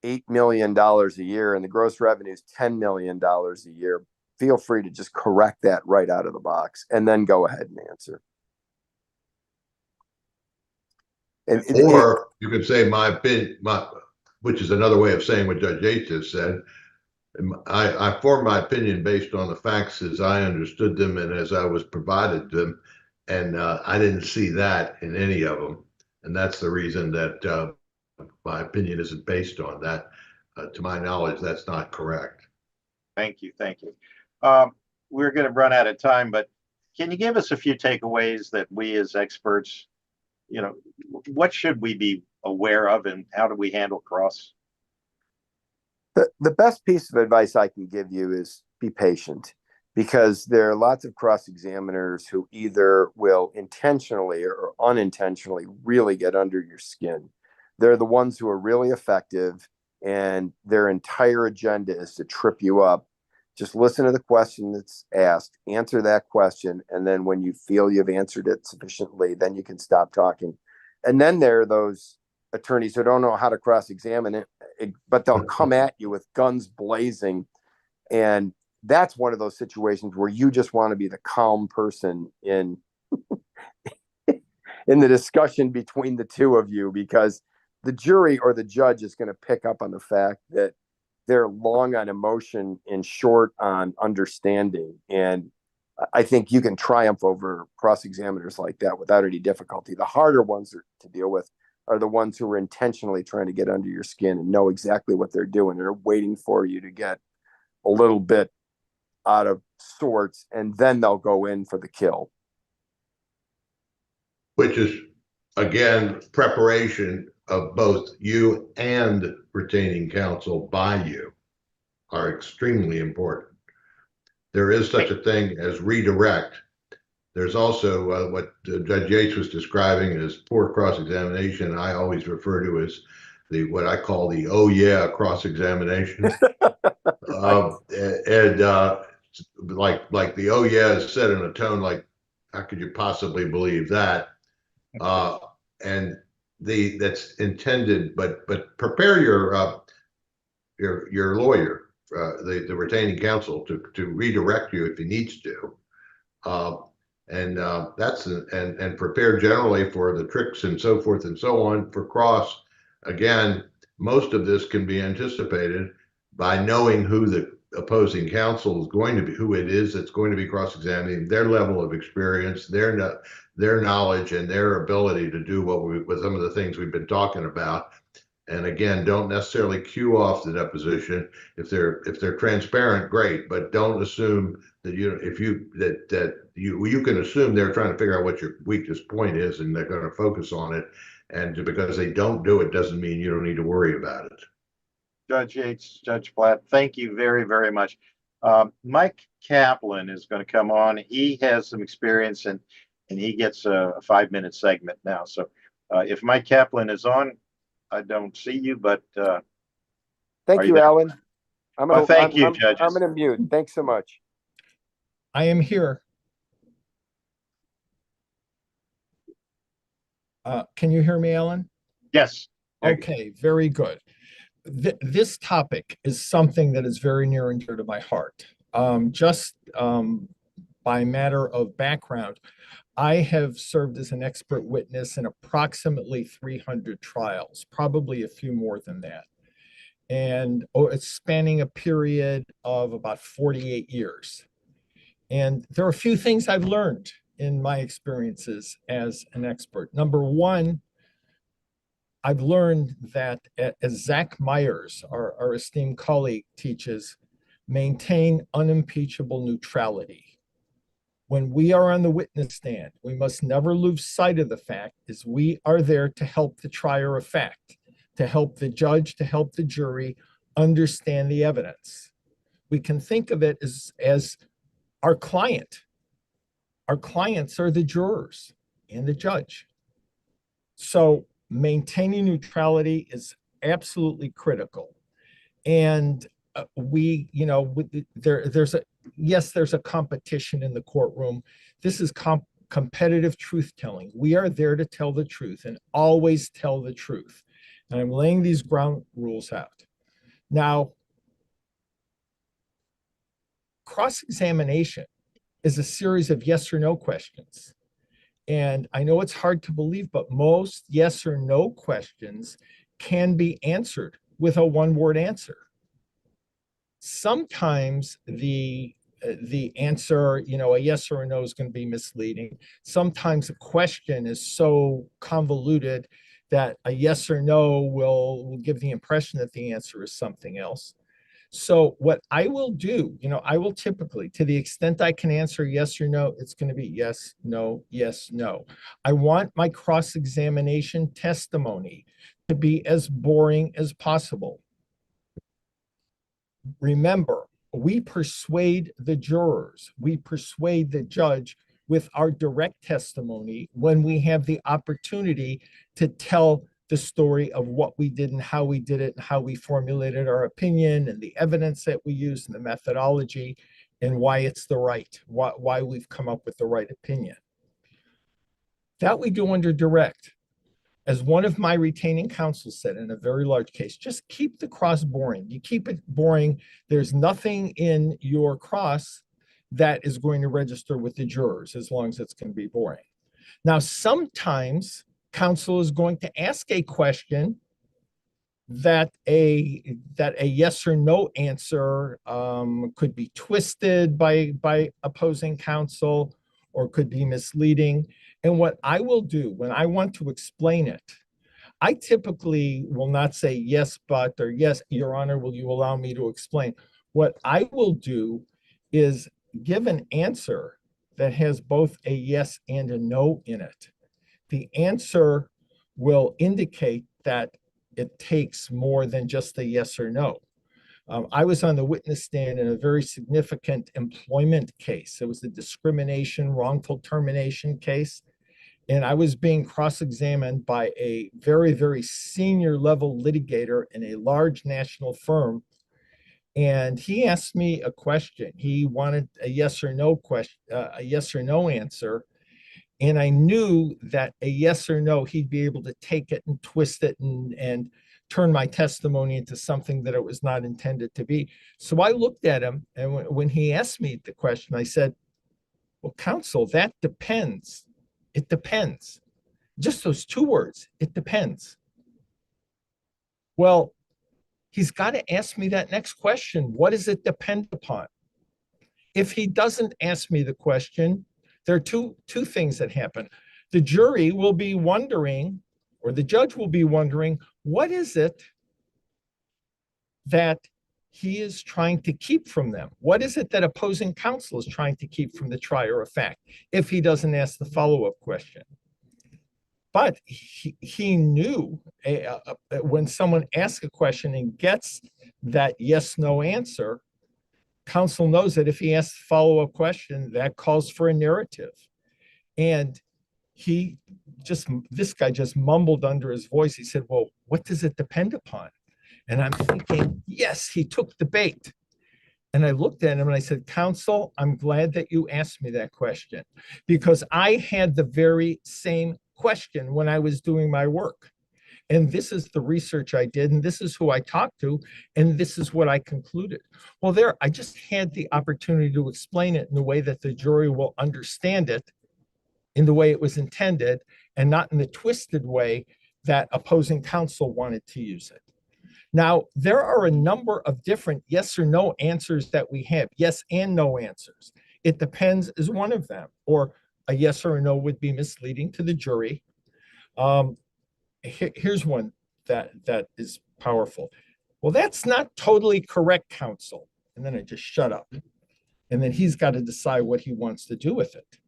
$8 million a year and the gross revenue is $10 million a year, feel free to just correct that right out of the box and then go ahead and answer. Or you could say my opinion, which is another way of saying what Judge Yates just said. I formed my opinion based on the facts as I understood them and as I was provided them. And I didn't see that in any of them. And that's the reason that my opinion isn't based on that. To my knowledge, that's not correct. Thank you. Thank you. We're going to run out of time, but can you give us a few takeaways that we as experts, what should we be aware of and how do we handle cross? The best piece of advice I can give you is be patient, because there are lots of cross-examiners who either will intentionally or unintentionally really get under your skin. They're the ones who are really effective and their entire agenda is to trip you up. Just listen to the question that's asked, answer that question, and then when you feel you've answered it sufficiently, then you can stop talking. And then there are those attorneys who don't know how to cross-examine it, but they'll come at you with guns blazing. And that's one of those situations where you just want to be the calm person in the discussion between the two of you, because the jury or the judge is going to pick up on the fact that they're long on emotion and short on understanding. And I think you can triumph over cross-examiners like that without any difficulty. The harder ones to deal with are the ones who are intentionally trying to get under your skin and know exactly what they're doing. They're waiting for you to get a little bit out of sorts, and then they'll go in for the kill. Which is, again, preparation of both you and retaining counsel by you are extremely important. There is such a thing as redirect. There's also what Judge Yates was describing as poor cross-examination. I always refer to as what I call the "oh yeah" cross-examination. Like the "oh yeah" is said in a tone like, "How could you possibly believe that?" And that's intended, but prepare your lawyer, the retaining counsel, to redirect you if he needs to. And prepare generally for the tricks and so forth and so on for cross. Again, most of this can be anticipated by knowing who the opposing counsel is going to be, who it is that's going to be cross-examining, their level of experience, their knowledge, and their ability to do with some of the things we've been talking about. And again, don't necessarily cue off the deposition. If they're transparent, great, but don't assume that you can assume they're trying to figure out what your weakest point is and they're going to focus on it. And because they don't do it doesn't mean you don't need to worry about it. Judge Yates, Judge Platt, thank you very, very much. Mike Kaplan is going to come on. He has some experience and he gets a 5-minute segment now. So if Mike Kaplan is on, I don't see you, but thank you, Alan. Thank you, judges. I'm going to mute. Thanks so much. I am here. Can you hear me, Alan? Yes. Okay, very good. This topic is something that is very near and dear to my heart. By matter of background, I have served as an expert witness in approximately 300 trials, probably a few more than that. and it's spanning a period of about 48 years. And there are a few things I've learned in my experiences as an expert. Number one, I've learned that, as Zach Myers, our esteemed colleague, teaches, maintain unimpeachable neutrality. When we are on the witness stand, we must never lose sight of the fact is we are there to help the trier of fact, to help the judge, to help the jury understand the evidence. We can think of it as our client. Our clients are the jurors and the judge. So maintaining neutrality is absolutely critical. And there's a competition in the courtroom. This is competitive truth-telling. We are there to tell the truth and always tell the truth. And I'm laying these ground rules out. Now, cross-examination is a series of yes or no questions. And I know it's hard to believe, but most yes or no questions can be answered with a one-word answer. Sometimes the answer, a yes or a no, is going to be misleading. Sometimes a question is so convoluted that a yes or no will give the impression that the answer is something else. So what I will do, I will typically, to the extent I can answer yes or no, it's going to be yes, no, yes, no. I want my cross-examination testimony to be as boring as possible. Remember, we persuade the jurors, we persuade the judge with our direct testimony when we have the opportunity to tell the story of what we did and how we did it and how we formulated our opinion and the evidence that we used and the methodology and why it's why we've come up with the right opinion. That we do under direct. As one of my retaining counsel said in a very large case, just keep the cross boring. You keep it boring. There's nothing in your cross that is going to register with the jurors as long as it's going to be boring. Now, sometimes counsel is going to ask a question that a yes or no answer could be twisted by opposing counsel or could be misleading. And what I will do when I want to explain it, I typically will not say yes, but, or yes, Your Honor, will you allow me to explain? What I will do is give an answer that has both a yes and a no in it. The answer will indicate that it takes more than just a yes or no. I was on the witness stand in a very significant employment case. It was a discrimination, wrongful termination case. And I was being cross-examined by a very, very senior level litigator in a large national firm. And he asked me a question. He wanted a yes or no question, a yes or no answer. And I knew that a yes or no, he'd be able to take it and twist it and turn my testimony into something that it was not intended to be. So I looked at him, and when he asked me the question, I said, well, counsel, that depends. It depends. Just those two words, it depends. Well, he's got to ask me that next question. What does it depend upon? If he doesn't ask me the question, there are two things that happen. The jury will be wondering, or the judge will be wondering, what is it that he is trying to keep from them? What is it that opposing counsel is trying to keep from the trier of fact if he doesn't ask the follow-up question? But he knew when someone asks a question and gets that yes-no answer, counsel knows that if he asks a follow-up question, that calls for a narrative. And this guy just mumbled under his voice. He said, well, what does it depend upon? And I'm thinking, yes, he took the bait. And I looked at him and I said, counsel, I'm glad that you asked me that question, because I had the very same question when I was doing my work. And this is the research I did, and this is who I talked to, and this is what I concluded. Well, I just had the opportunity to explain it in the way that the jury will understand it, in the way it was intended, and not in the twisted way that opposing counsel wanted to use it. Now, there are a number of different yes or no answers that we have. Yes and no answers. It depends is one of them, or a yes or a no would be misleading to the jury. Here's one that is powerful. Well, that's not totally correct, counsel. And then I just shut up. And then he's got to decide what he wants to do with it.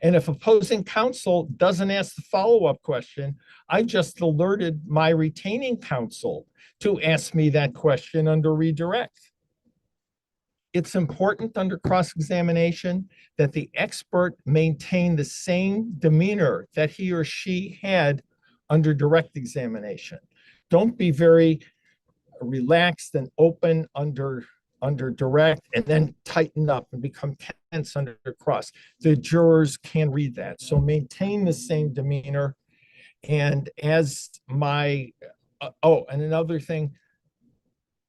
And if opposing counsel doesn't ask the follow-up question, I just alerted my retaining counsel to ask me that question under redirect. It's important under cross-examination that the expert maintain the same demeanor that he or she had under direct examination. Don't be very relaxed and open under direct and then tighten up and become tense under cross. The jurors can read that. So maintain the same demeanor. And as my, and another thing,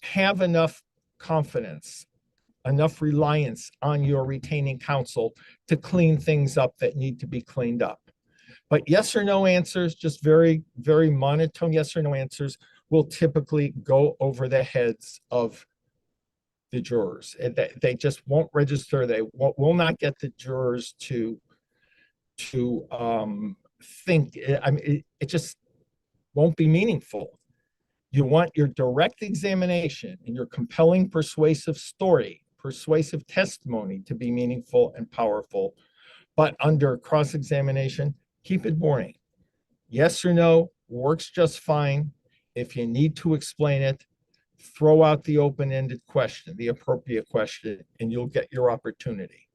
have enough confidence, enough reliance on your retaining counsel to clean things up that need to be cleaned up. But yes or no answers, just very, very monotone yes or no answers, will typically go over the heads of the jurors. They just won't register. They will not get the jurors to think. I mean, it just won't be meaningful. You want your direct examination and your compelling persuasive story, persuasive testimony to be meaningful and powerful. But under cross-examination, keep it boring. Yes or no works just fine. If you need to explain it, throw out the open-ended question, the appropriate question, and you'll get your opportunity.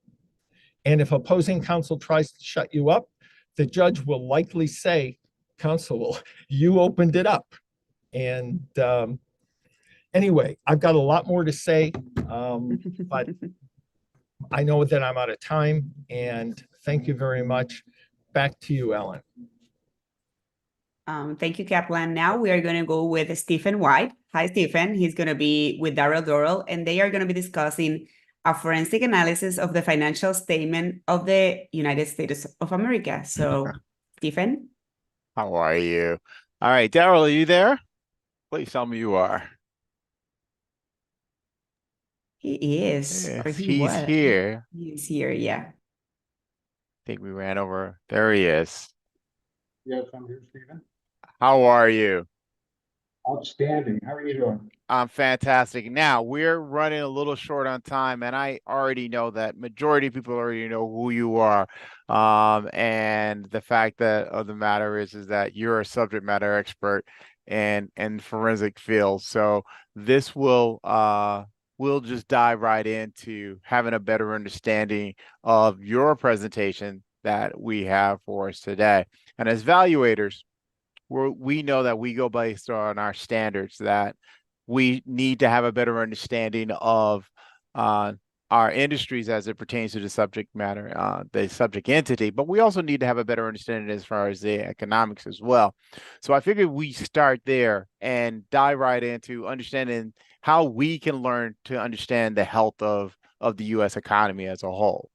And if opposing counsel tries to shut you up, the judge will likely say, counsel, you opened it up. And anyway, I've got a lot more to say, but I know that I'm out of time, and thank you very much. Back to you, Ellen. Thank you, Kaplan. Now we are going to go with Stephen White. Hi, Stephen. He's going to be with Darrell, Dorrell, and they are going to be discussing a forensic analysis of the financial statement of the United States of America. So, Stephen? How are you? All right, Darrell, are you there? Please tell me you are. He is. Yes, Or he he's was. here. He's here, yeah. I think we ran over. There he is. Yes, I'm here, Stephen. How are you? Outstanding. How are you doing? I'm fantastic. Now, we're running a little short on time, and I already know that majority of people already know who you are. And the fact that of the matter is that you're a subject matter expert in forensic field. So this will we'll just dive right into having a better understanding of your presentation that we have for us today. And as evaluators, we know that we go based on our standards, that we need to have a better understanding of our industries as it pertains to the subject matter, the subject entity, but we also need to have a better understanding as far as the economics as well. So I figured we start there and dive right into understanding how we can learn to understand the health of the U.S. economy as a whole.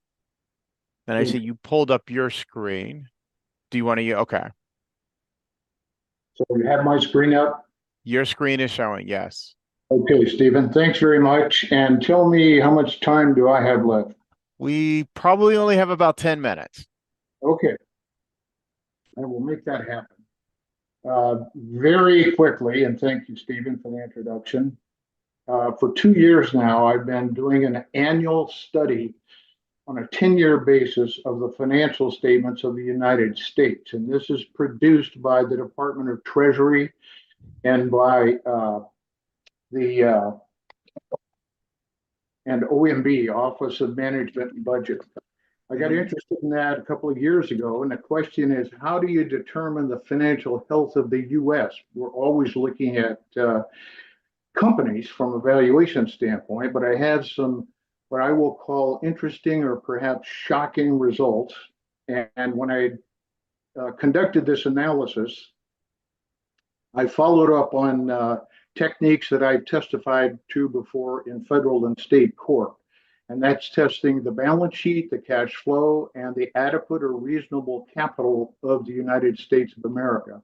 And I see you pulled up your screen. Do you want to? Okay. So you have my screen up? Your screen is showing, yes. Okay, Stephen, thanks very much. And tell me, how much time do I have left? We probably only have about 10 minutes. Okay. I will make that happen. Very quickly, and thank you, Stephen, for the introduction. For 2 years now, I've been doing an annual study on a 10-year basis of the financial statements of the United States. And this is produced by the Department of Treasury and by and OMB, Office of Management and Budget. I got interested in that a couple of years ago, and the question is, how do you determine the financial health of the U.S.? We're always looking at companies from a valuation standpoint, but I have some what I will call interesting or perhaps shocking results. And when I conducted this analysis, I followed up on techniques that I testified to before in federal and state court. And that's testing the balance sheet, the cash flow, and the adequate or reasonable capital of the United States of America.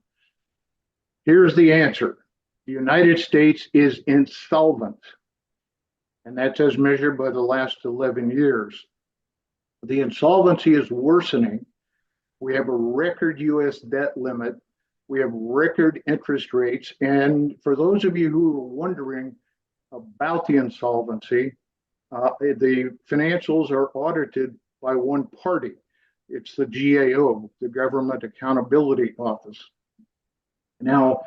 Here's the answer. The United States is insolvent, and that's as measured by the last 11 years. The insolvency is worsening. We have a record US debt limit. We have record interest rates. And for those of you who are wondering about the insolvency, the financials are audited by one party. It's the GAO, the Government Accountability Office. Now,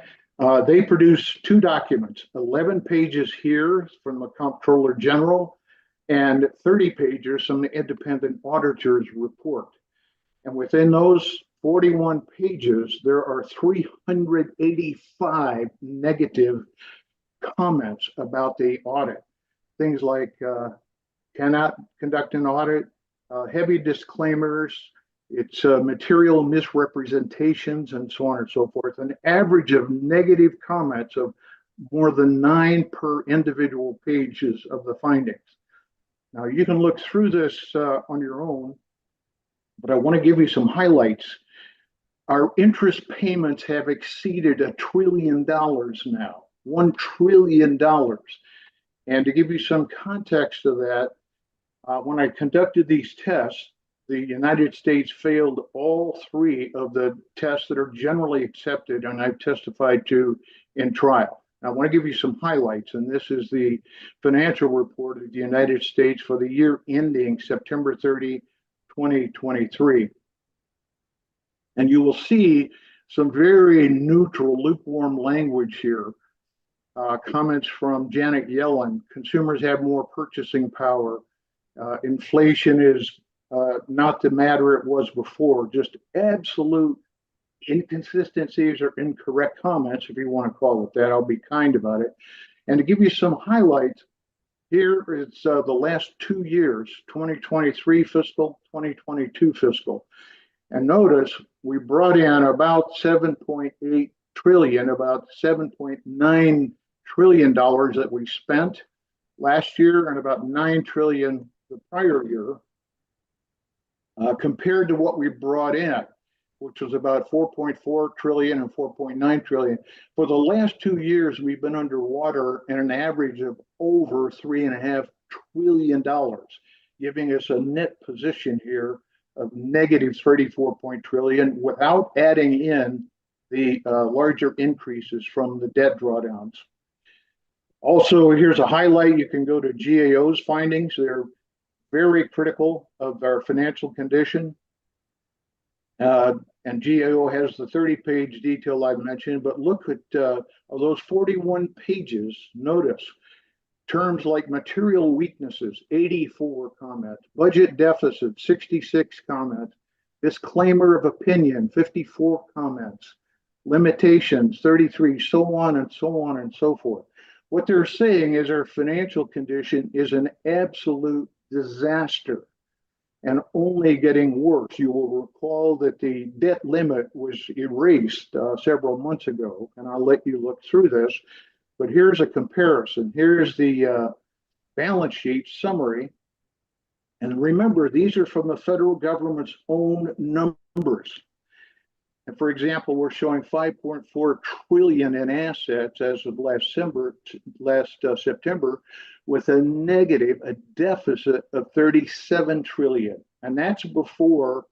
they produce two documents, 11 pages here from the Comptroller General and 30 pages from the Independent Auditor's Report. And within those 41 pages, there are 385 negative comments about the audit. Things like cannot conduct an audit, heavy disclaimers, it's material misrepresentations, and so on and so forth. An average of negative comments of more than 9 per individual pages of the findings. Now, you can look through this on your own, but I want to give you some highlights. Our interest payments have exceeded $1 trillion now, $1 trillion. And to give you some context of that, when I conducted these tests, the United States failed all 3 of the tests that are generally accepted and I've testified to in trial. Now, I want to give you some highlights, and this is the financial report of the United States for the year ending September 30, 2023. And you will see some very neutral, lukewarm language here. Comments from Janet Yellen: consumers have more purchasing power. Inflation is not the matter it was before. Just absolute inconsistencies or incorrect comments, if you want to call it that. I'll be kind about it. And to give you some highlights, here it's the last 2 years, 2023 fiscal, 2022 fiscal. And notice we brought in about 7.8 trillion, about $7.9 trillion that we spent last year, and about 9 trillion the prior year, compared to what we brought in, which was about 4.4 trillion and 4.9 trillion. For the last 2 years, we've been underwater at an average of over $3.5 trillion, giving us a net position here of negative 34 trillion without adding in the larger increases from the debt drawdowns. Also, here's a highlight. You can go to GAO's findings. They're very critical of our financial condition. And GAO has the 30-page detail I've mentioned, but look at those 41 pages. Notice terms like material weaknesses, 84 comments, budget deficit, 66 comments, disclaimer of opinion, 54 comments, limitations, 33, so on and so on and so forth. What they're saying is our financial condition is an absolute disaster and only getting worse. You will recall that the debt limit was erased several months ago, and I'll let you look through this. But here's a comparison. Here's the balance sheet summary. And remember, these are from the federal government's own numbers. And for example, we're showing 5.4 trillion in assets as of last September, with a deficit of 37 trillion. And that's before,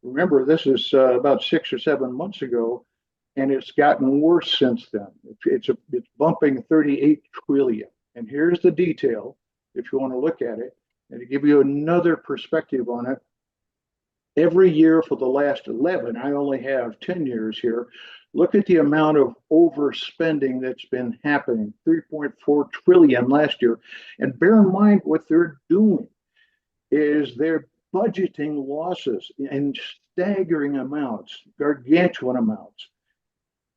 remember, this is about 6 or 7 months ago, and it's gotten worse since then. It's bumping 38 trillion. And here's the detail, if you want to look at it, and to give you another perspective on it. Every year for the last 11, I only have 10 years here, look at the amount of overspending that's been happening, 3.4 trillion last year. And bear in mind what they're doing is they're budgeting losses in staggering amounts, gargantuan amounts.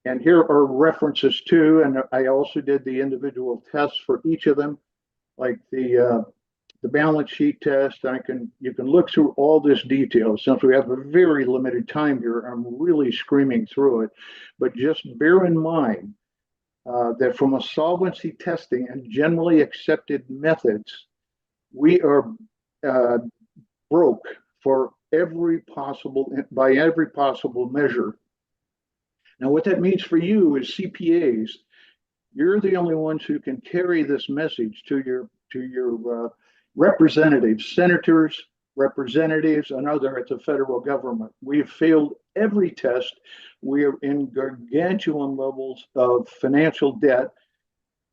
And here are references to, and I also did the individual tests for each of them, like the balance sheet test. You can look through all this detail. Since we have a very limited time here, I'm really screaming through it. But just bear in mind that from a solvency testing and generally accepted methods, we are broke for by every possible measure. Now, what that means for you is CPAs, You're the only ones who can carry this message to your representatives, senators, representatives, and other at the federal government. We have failed every test. We are in gargantuan levels of financial debt,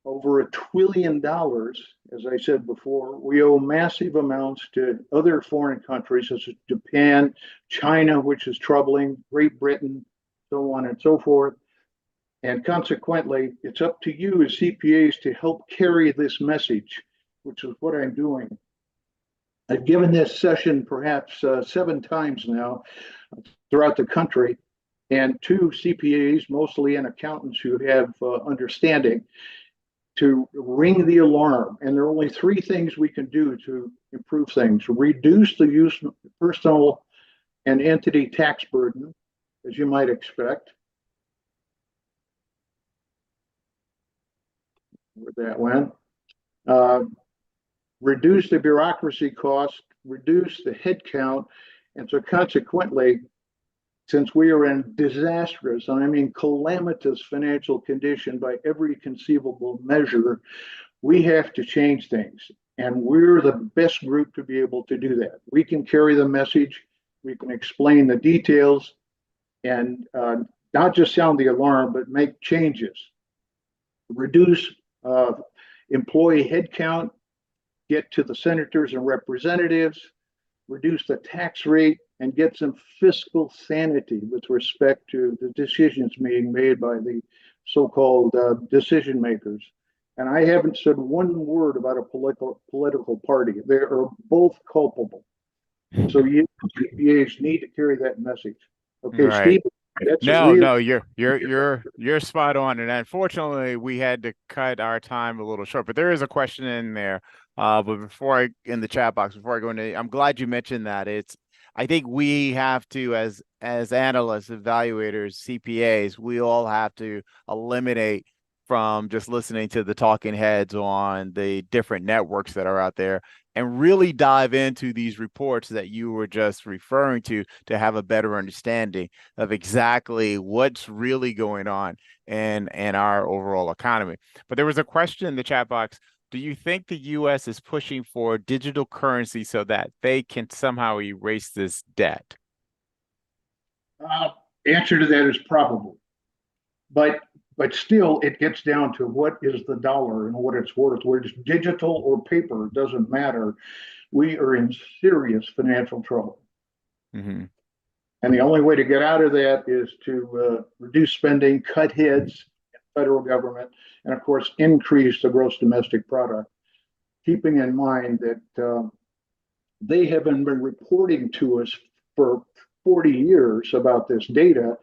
over $1 trillion. As I said before, we owe massive amounts to other foreign countries such as Japan, China, which is troubling, Great Britain, so on and so forth. And consequently, it's up to you as CPAs to help carry this message, which is what I'm doing. I've given this session perhaps 7 times now throughout the country, and 2 CPAs, mostly and accountants who have understanding, to ring the alarm. And there are only 3 things we can do to improve things. Reduce the use of personal and entity tax burden, as you might expect. Where that went. Reduce the bureaucracy cost, reduce the headcount, and so consequently, since we are in disastrous, and I mean calamitous financial condition by every conceivable measure, we have to change things. And we're the best group to be able to do that. We can carry the message, we can explain the details, and not just sound the alarm, but make changes. Reduce employee headcount, get to the senators and representatives, reduce the tax rate, and get some fiscal sanity with respect to the decisions being made by the so-called decision makers. And I haven't said one word about a political party. They are both culpable. So you CPAs need to carry that message. Okay, Right. Steve. No, you're spot on, and unfortunately, we had to cut our time a little short. But there is a question in there. But in the chat box, before I go into, I'm glad you mentioned that. I think we have to, as analysts, evaluators, CPAs, we all have to eliminate from just listening to the talking heads on the different networks that are out there and really dive into these reports that you were just referring to have a better understanding of exactly what's really going on in our overall economy. But there was a question in the chat box. Do you think the U.S. is pushing for digital currency so that they can somehow erase this debt? Answer to that is probable. But still, it gets down to what is the dollar and what it's worth. Whether it's digital or paper, it doesn't matter. We are in serious financial trouble. Mm-hmm. And the only way to get out of that is to reduce spending, cut heads in the federal government, and of course, increase the gross domestic product. Keeping in mind that they have been reporting to us for 40 years about this data.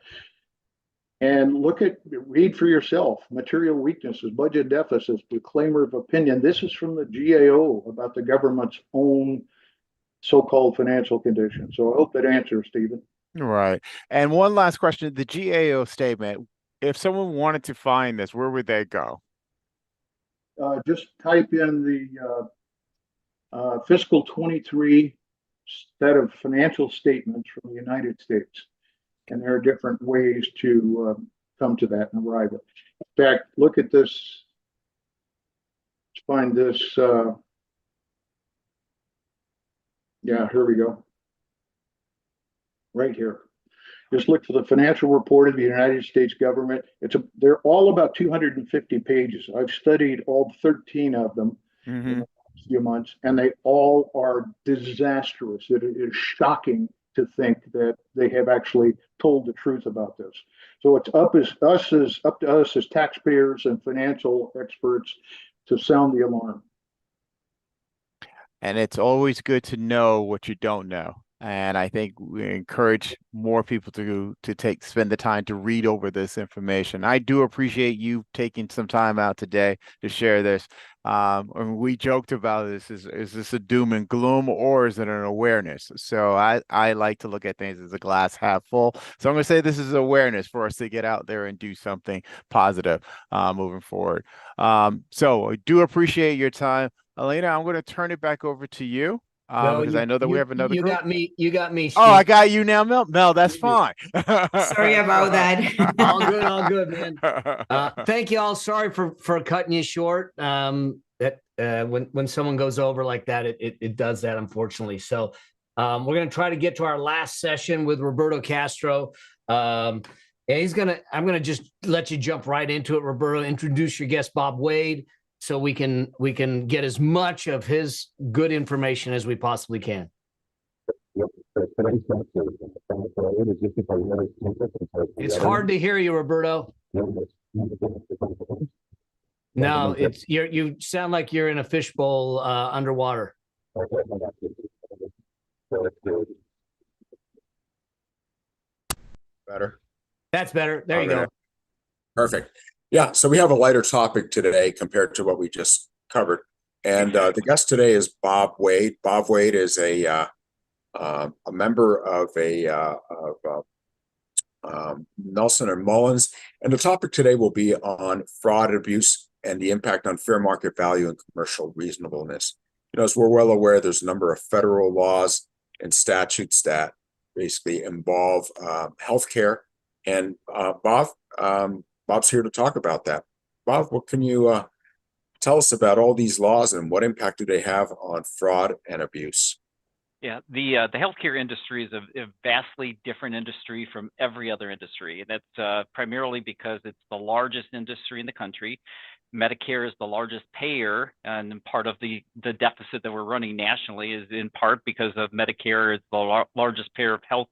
And read for yourself, material weaknesses, budget deficits, disclaimer of opinion. This is from the GAO about the government's own so-called financial condition. So I hope that answers, Stephen. Right. And one last question, the GAO statement, if someone wanted to find this, where would they go? Just type in the fiscal 23 set of financial statements from the United States. And there are different ways to come to that and arrive at. In fact, look at this. Let's find this. Yeah, here we go. Right here. Just look for the financial report of the United States government. They're all about 250 pages. I've studied all 13 of them in the last few months, and they all are disastrous. It is shocking to think that they have actually told the truth about this. So it's up to us as taxpayers and financial experts to sound the alarm. And it's always good to know what you don't know. And I think we encourage more people to spend the time to read over this information. I do appreciate you taking some time out today to share this. We joked about this, is this a doom and gloom or is it an awareness? So I like to look at things as a glass half full. So I'm going to say this is awareness for us to get out there and do something positive moving forward. So I do appreciate your time. Elena, I'm going to turn it back over to you. Because I know that we have another you group. got me. You got me. Oh, I Steve. got you now, Mel. Mel, that's fine. Sorry about that. All good, man. Thank you all. Sorry for cutting you short. When someone goes over like that, it does that, unfortunately. So we're gonna try to get to our last session with Roberto Castro. And I'm gonna just let you jump right into it, Roberto. Introduce your guest, Bob Wade, so we can get as much of his good information as we possibly can. It's hard to hear you, Roberto. No, you sound like you're in a fishbowl underwater. Better. That's better. There you go. Perfect. Yeah, so we have a lighter topic today compared to what we just covered. And the guest today is Bob Wade. Bob Wade is a member of Nelson and Mullins. And the topic today will be on fraud and abuse and the impact on fair market value and commercial reasonableness. You know, as we're well aware, there's a number of federal laws and statutes that basically involve healthcare. And Bob's here to talk about that. Bob, what can you tell us about all these laws and what impact do they have on fraud and abuse? Yeah, the healthcare industry is a vastly different industry from every other industry. And that's primarily because it's the largest industry in the country. Medicare is the largest payer, and part of the deficit that we're running nationally is in part because of Medicare is the largest payer of health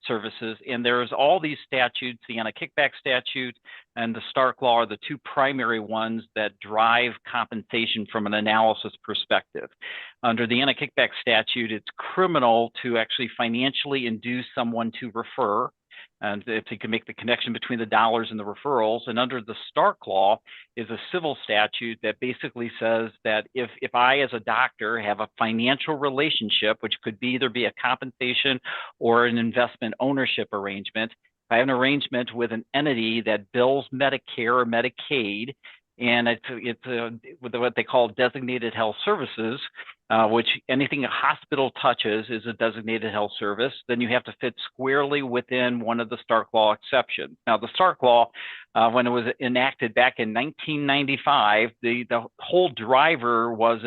services. And there's all these statutes, the anti-kickback statute and the Stark Law are the two primary ones that drive compensation from an analysis perspective. Under the anti-kickback statute, it's criminal to actually financially induce someone to refer, and if you can make the connection between the dollars and the referrals. And under the Stark Law is a civil statute that basically says that if I, as a doctor, have a financial relationship, which could either be a compensation or an investment ownership arrangement, if I have an arrangement with an entity that bills Medicare or Medicaid, and it's what they call designated health services, which anything a hospital touches is a designated health service, then you have to fit squarely within one of the Stark Law exceptions. Now, the Stark Law, when it was enacted back in 1995, the whole driver was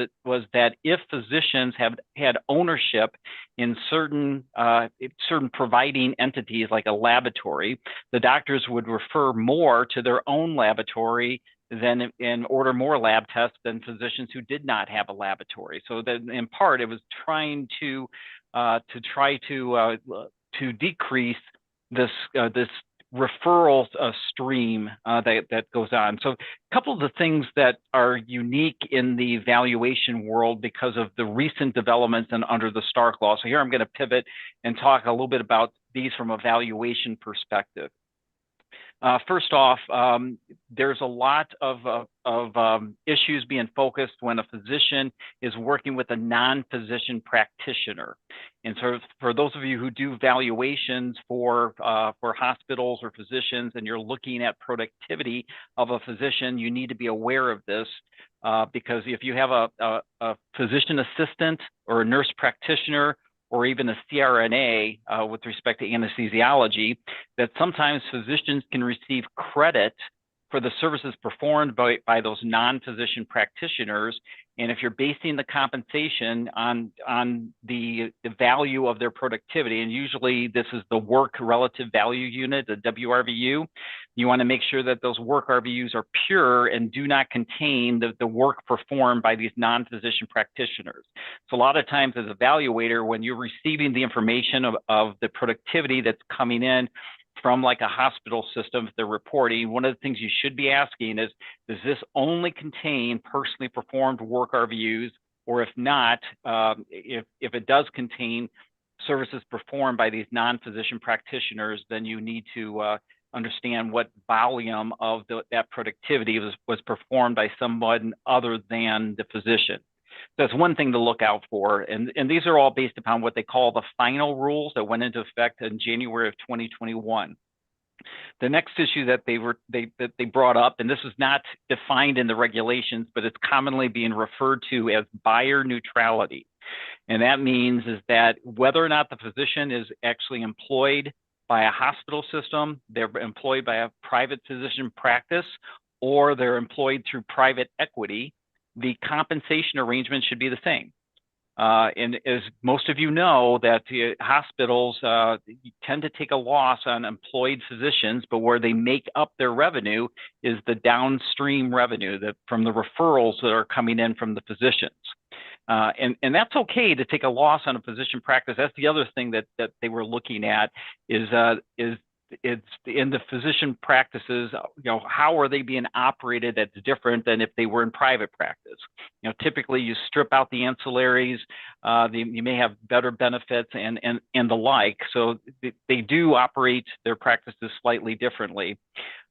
that if physicians had ownership in certain providing entities like a laboratory, the doctors would refer more to their own laboratory than and order more lab tests than physicians who did not have a laboratory. So that in part it was trying to decrease this referral stream that goes on. So a couple of the things that are unique in the valuation world because of the recent developments and under the Stark Law. So here I'm going to pivot and talk a little bit about these from a valuation perspective. First off, there's a lot of issues being focused when a physician is working with a non-physician practitioner. And so for those of you who do valuations for hospitals or physicians and you're looking at productivity of a physician, you need to be aware of this because if you have a physician assistant or a nurse practitioner or even a CRNA with respect to anesthesiology, that sometimes physicians can receive credit for the services performed by those non-physician practitioners. And if you're basing the compensation on the value of their productivity, and usually this is the work relative value unit, the WRVU, you want to make sure that those work RVUs are pure and do not contain the work performed by these non-physician practitioners. So a lot of times as an evaluator, when you're receiving the information of the productivity that's coming in from like a hospital system, if they're reporting, one of the things you should be asking is, does this only contain personally performed work RVUs? Or if not, if it does contain services performed by these non-physician practitioners, then you need to understand what volume of that productivity was performed by someone other than the physician. That's one thing to look out for. And these are all based upon what they call the final rules that went into effect in January of 2021. The next issue that they brought up, and this is not defined in the regulations, but it's commonly being referred to as buyer neutrality. And that means is that whether or not the physician is actually employed by a hospital system, they're employed by a private physician practice, or they're employed through private equity, the compensation arrangement should be the same. And as most of you know, that hospitals tend to take a loss on employed physicians, but where they make up their revenue is the downstream revenue from the referrals that are coming in from the physicians. And that's okay to take a loss on a physician practice. That's the other thing that they were looking at is it's in the physician practices, how are they being operated that's different than if they were in private practice. Typically you strip out the ancillaries, you may have better benefits and the like. So they do operate their practices slightly differently.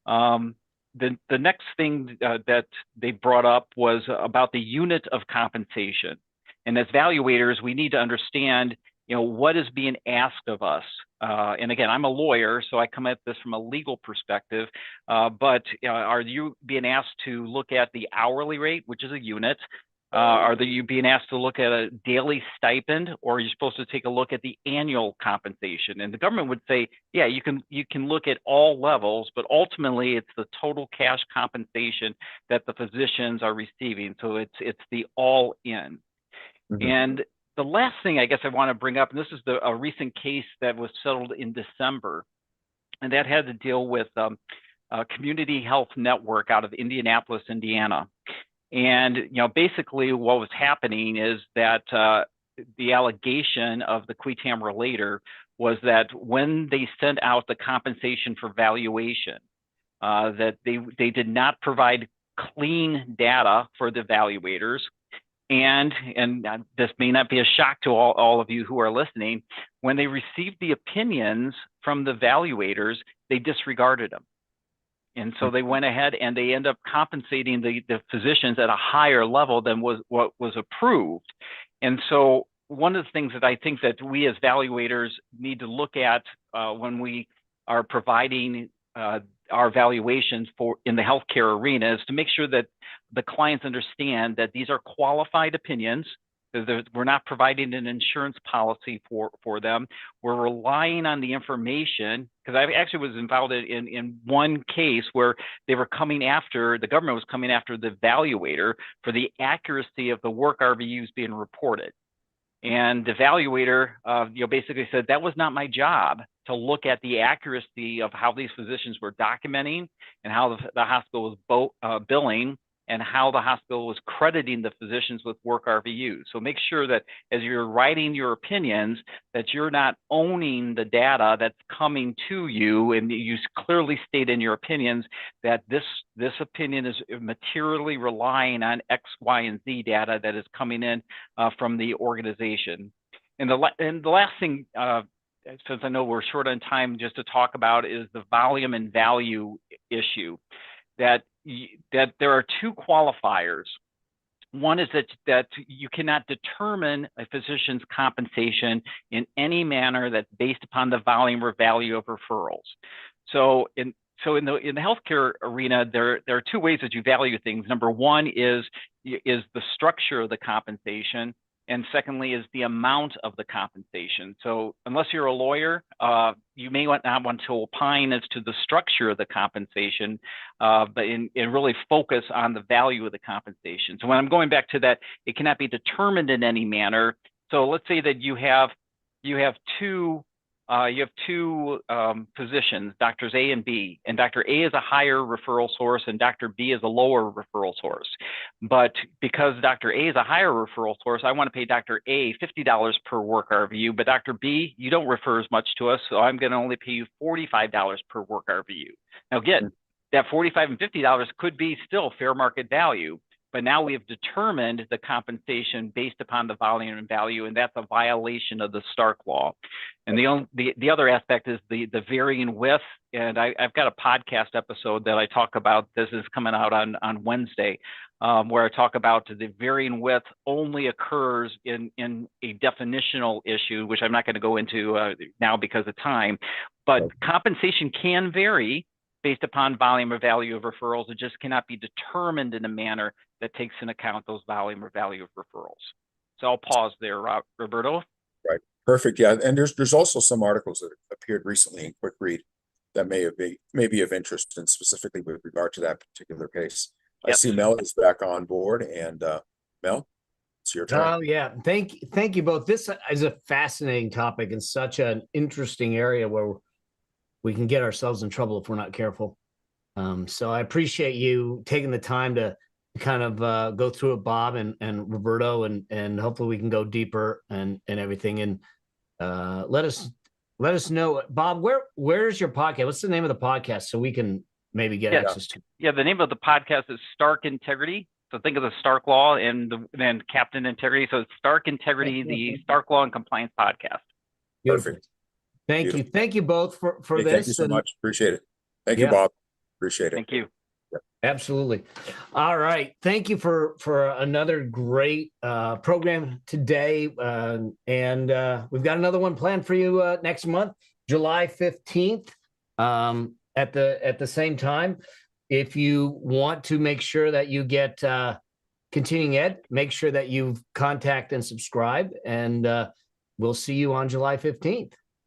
The next thing that they brought up was about the unit of compensation. And as valuators, we need to understand what is being asked of us. And again, I'm a lawyer, so I come at this from a legal perspective, but are you being asked to look at the hourly rate, which is a unit? Are you being asked to look at a daily stipend, or are you supposed to take a look at the annual compensation? And the government would say, yeah, you can look at all levels, but ultimately it's the total cash compensation that the physicians are receiving. So it's the all in. Mm-hmm. And the last thing I guess I want to bring up, and this is a recent case that was settled in December, and that had to deal with a community health network out of Indianapolis, Indiana. And basically what was happening is that the allegation of the qui tam relator was that when they sent out the compensation for valuation, that they did not provide clean data for the evaluators. And this may not be a shock to all of you who are listening, when they received the opinions from the evaluators, they disregarded them. And so they went ahead and they end up compensating the physicians at a higher level than what was approved. And so one of the things that I think that we as evaluators need to look at when we are providing our valuations in the healthcare arena is to make sure that the clients understand that these are qualified opinions. We're not providing an insurance policy for them. We're relying on the information, because I actually was involved in one case where they were the government was coming after the evaluator for the accuracy of the work RVUs being reported. And the evaluator basically said, that was not my job to look at the accuracy of how these physicians were documenting and how the hospital was billing and how the hospital was crediting the physicians with work RVUs. So make sure that as you're writing your opinions, that you're not owning the data that's coming to you, and you clearly state in your opinions that this opinion is materially relying on X, Y, and Z data that is coming in from the organization. And the last thing, since I know we're short on time, just to talk about is the volume and value issue. That there are two qualifiers. One is that you cannot determine a physician's compensation in any manner that's based upon the volume or value of referrals. So in the healthcare arena, there are two ways that you value things. Number one is the structure of the compensation, and secondly is the amount of the compensation. So unless you're a lawyer, you may not want to opine as to the structure of the compensation, but really focus on the value of the compensation. So when I'm going back to that, it cannot be determined in any manner. So let's say that you have two physicians, doctors A and B, and Dr. A is a higher referral source and Dr. B is a lower referral source. But because Dr. A is a higher referral source, I want to pay Dr. A $50 per work RVU, but Dr. B, you don't refer as much to us, so I'm going to only pay you $45 per work RVU. Now again, that $45 and $50 could be still fair market value, but now we have determined the compensation based upon the volume and value, and that's a violation of the Stark Law. And the other aspect is the varying with, and I've got a podcast episode that I talk about. This is coming out on Wednesday, where I talk about the varying with only occurs in a definitional issue, which I'm not going to go into now because of time. but compensation can vary based upon volume or value of referrals. It just cannot be determined in a manner that takes into account those volume or value of referrals. So I'll pause there, Roberto. Right. Perfect. Yeah. And there's also some articles that appeared recently in Quick Read that may be of interest, and specifically with regard to that particular case. I see Mel is back on board, and Mel, it's your turn. Oh yeah, thank you both. This is a fascinating topic and such an interesting area where we can get ourselves in trouble if we're not careful. So I appreciate you taking the time to kind of go through it, Bob and Roberto, and hopefully we can go deeper and everything. And let us know, Bob, where's your podcast? What's the name of the podcast so we can maybe get access to? Yeah, the name of the podcast is Stark Integrity. So think of the Stark Law and then Captain Integrity. So it's Stark Integrity, the Stark Law and Compliance Podcast. Perfect. Thank you. Thank you both for this. Thank you so much. Appreciate it. Thank you, Bob. Appreciate it. Thank you. Absolutely. All right. Thank you for another great program today. And we've got another one planned for you next month, July 15th, at the same time. If you want to make sure that you get continuing ed, make sure that you contact and subscribe, and we'll see you on July 15th.